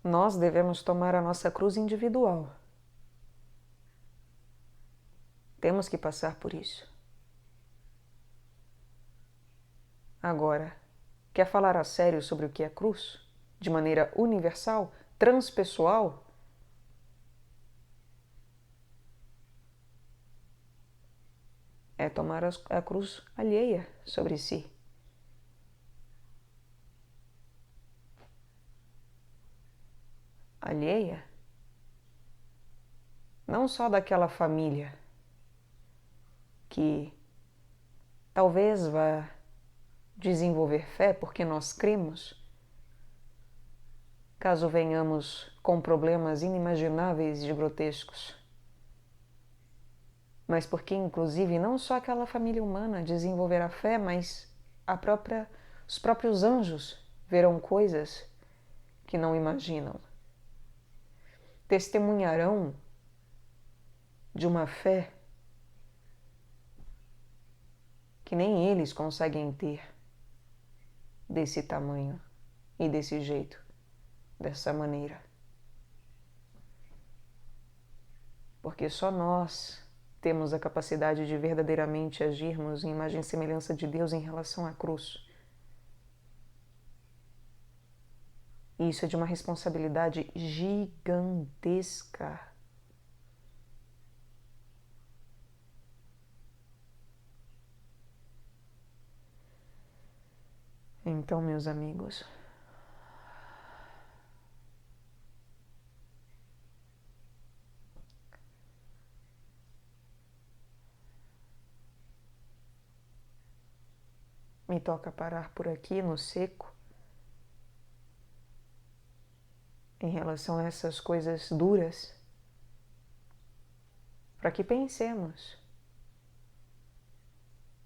Nós devemos tomar a nossa cruz individual. Temos que passar por isso. Agora, quer falar a sério sobre o que é cruz? De maneira universal, transpessoal? É tomar a cruz alheia sobre si. Alheia? Não só daquela família que talvez vá desenvolver fé porque nós cremos, caso venhamos com problemas inimagináveis de grotescos, mas porque inclusive não só aquela família humana desenvolverá fé, mas os próprios anjos verão coisas que não imaginam. Testemunharão de uma fé que nem eles conseguem ter desse tamanho e desse jeito, dessa maneira. Porque só nós temos a capacidade de verdadeiramente agirmos em imagem e semelhança de Deus em relação à cruz. E isso é de uma responsabilidade gigantesca. Então, meus amigos, me toca parar por aqui no seco em relação a essas coisas duras, para que pensemos,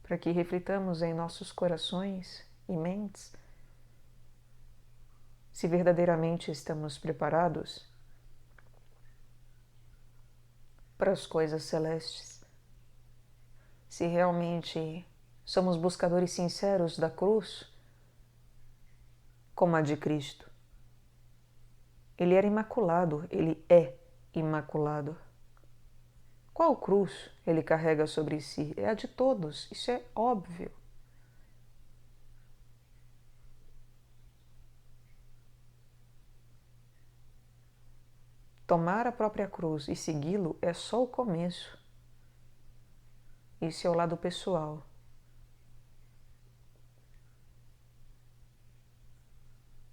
para que reflitamos em nossos corações e mentes se verdadeiramente estamos preparados para as coisas celestes, se realmente somos buscadores sinceros da cruz, como a de Cristo. Ele era imaculado, ele é imaculado. Qual cruz ele carrega sobre si? É a de todos, isso é óbvio. Tomar a própria cruz e segui-lo é só o começo. Esse é o lado pessoal.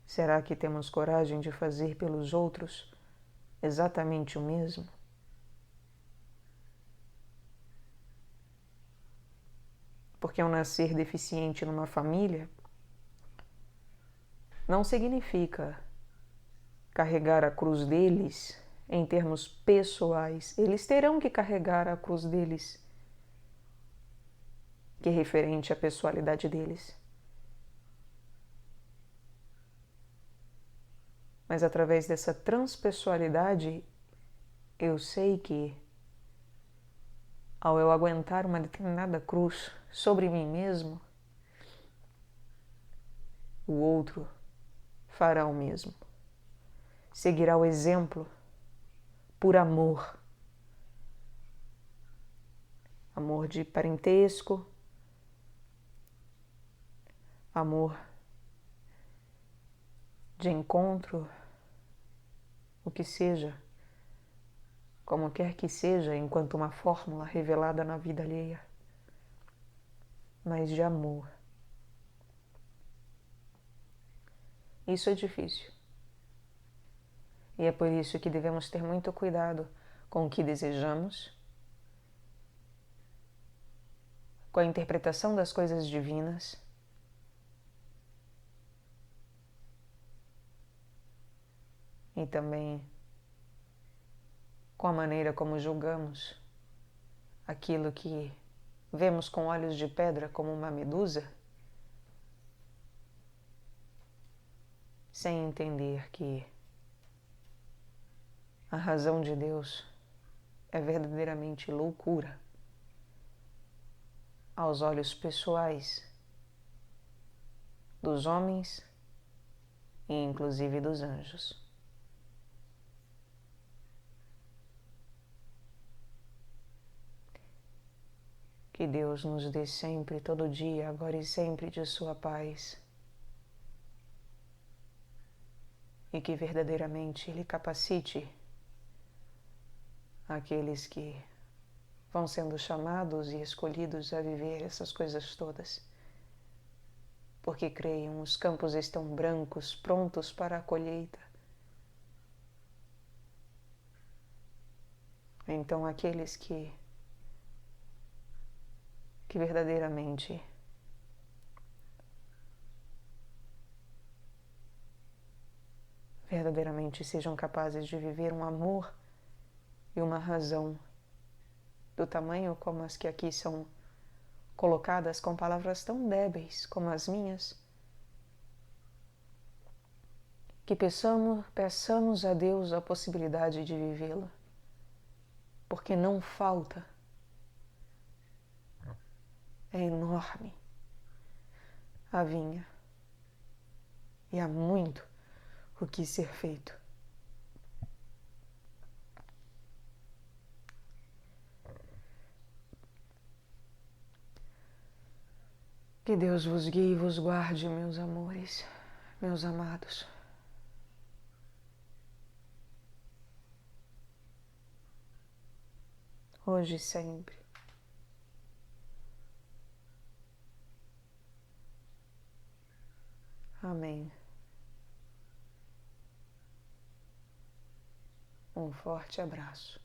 Será que temos coragem de fazer pelos outros exatamente o mesmo? Porque ao nascer deficiente numa família, não significa carregar a cruz deles em termos pessoais. Eles terão que carregar a cruz deles, que é referente à pessoalidade deles. Mas através dessa transpessoalidade, eu sei que ao eu aguentar uma determinada cruz sobre mim mesmo, o outro fará o mesmo. Seguirá o exemplo por amor. Amor de parentesco, amor de encontro, o que seja, como quer que seja, enquanto uma fórmula revelada na vida alheia, mas de amor. Isso é difícil. E é por isso que devemos ter muito cuidado com o que desejamos, com a interpretação das coisas divinas, e também com a maneira como julgamos aquilo que vemos com olhos de pedra como uma medusa, sem entender que a razão de Deus é verdadeiramente loucura aos olhos pessoais dos homens e inclusive dos anjos. Que Deus nos dê sempre, todo dia, agora e sempre, de sua paz. E que verdadeiramente Ele capacite aqueles que vão sendo chamados e escolhidos a viver essas coisas todas. Porque creiam, os campos estão brancos, prontos para a colheita. Então aqueles que verdadeiramente sejam capazes de viver um amor e uma razão do tamanho como as que aqui são colocadas com palavras tão débeis como as minhas, que peçamos a Deus a possibilidade de vivê-la, porque não falta, é enorme a vinha e há muito o que ser feito. Que Deus vos guie e vos guarde, meus amores, meus amados. Hoje e sempre. Amém. Um forte abraço.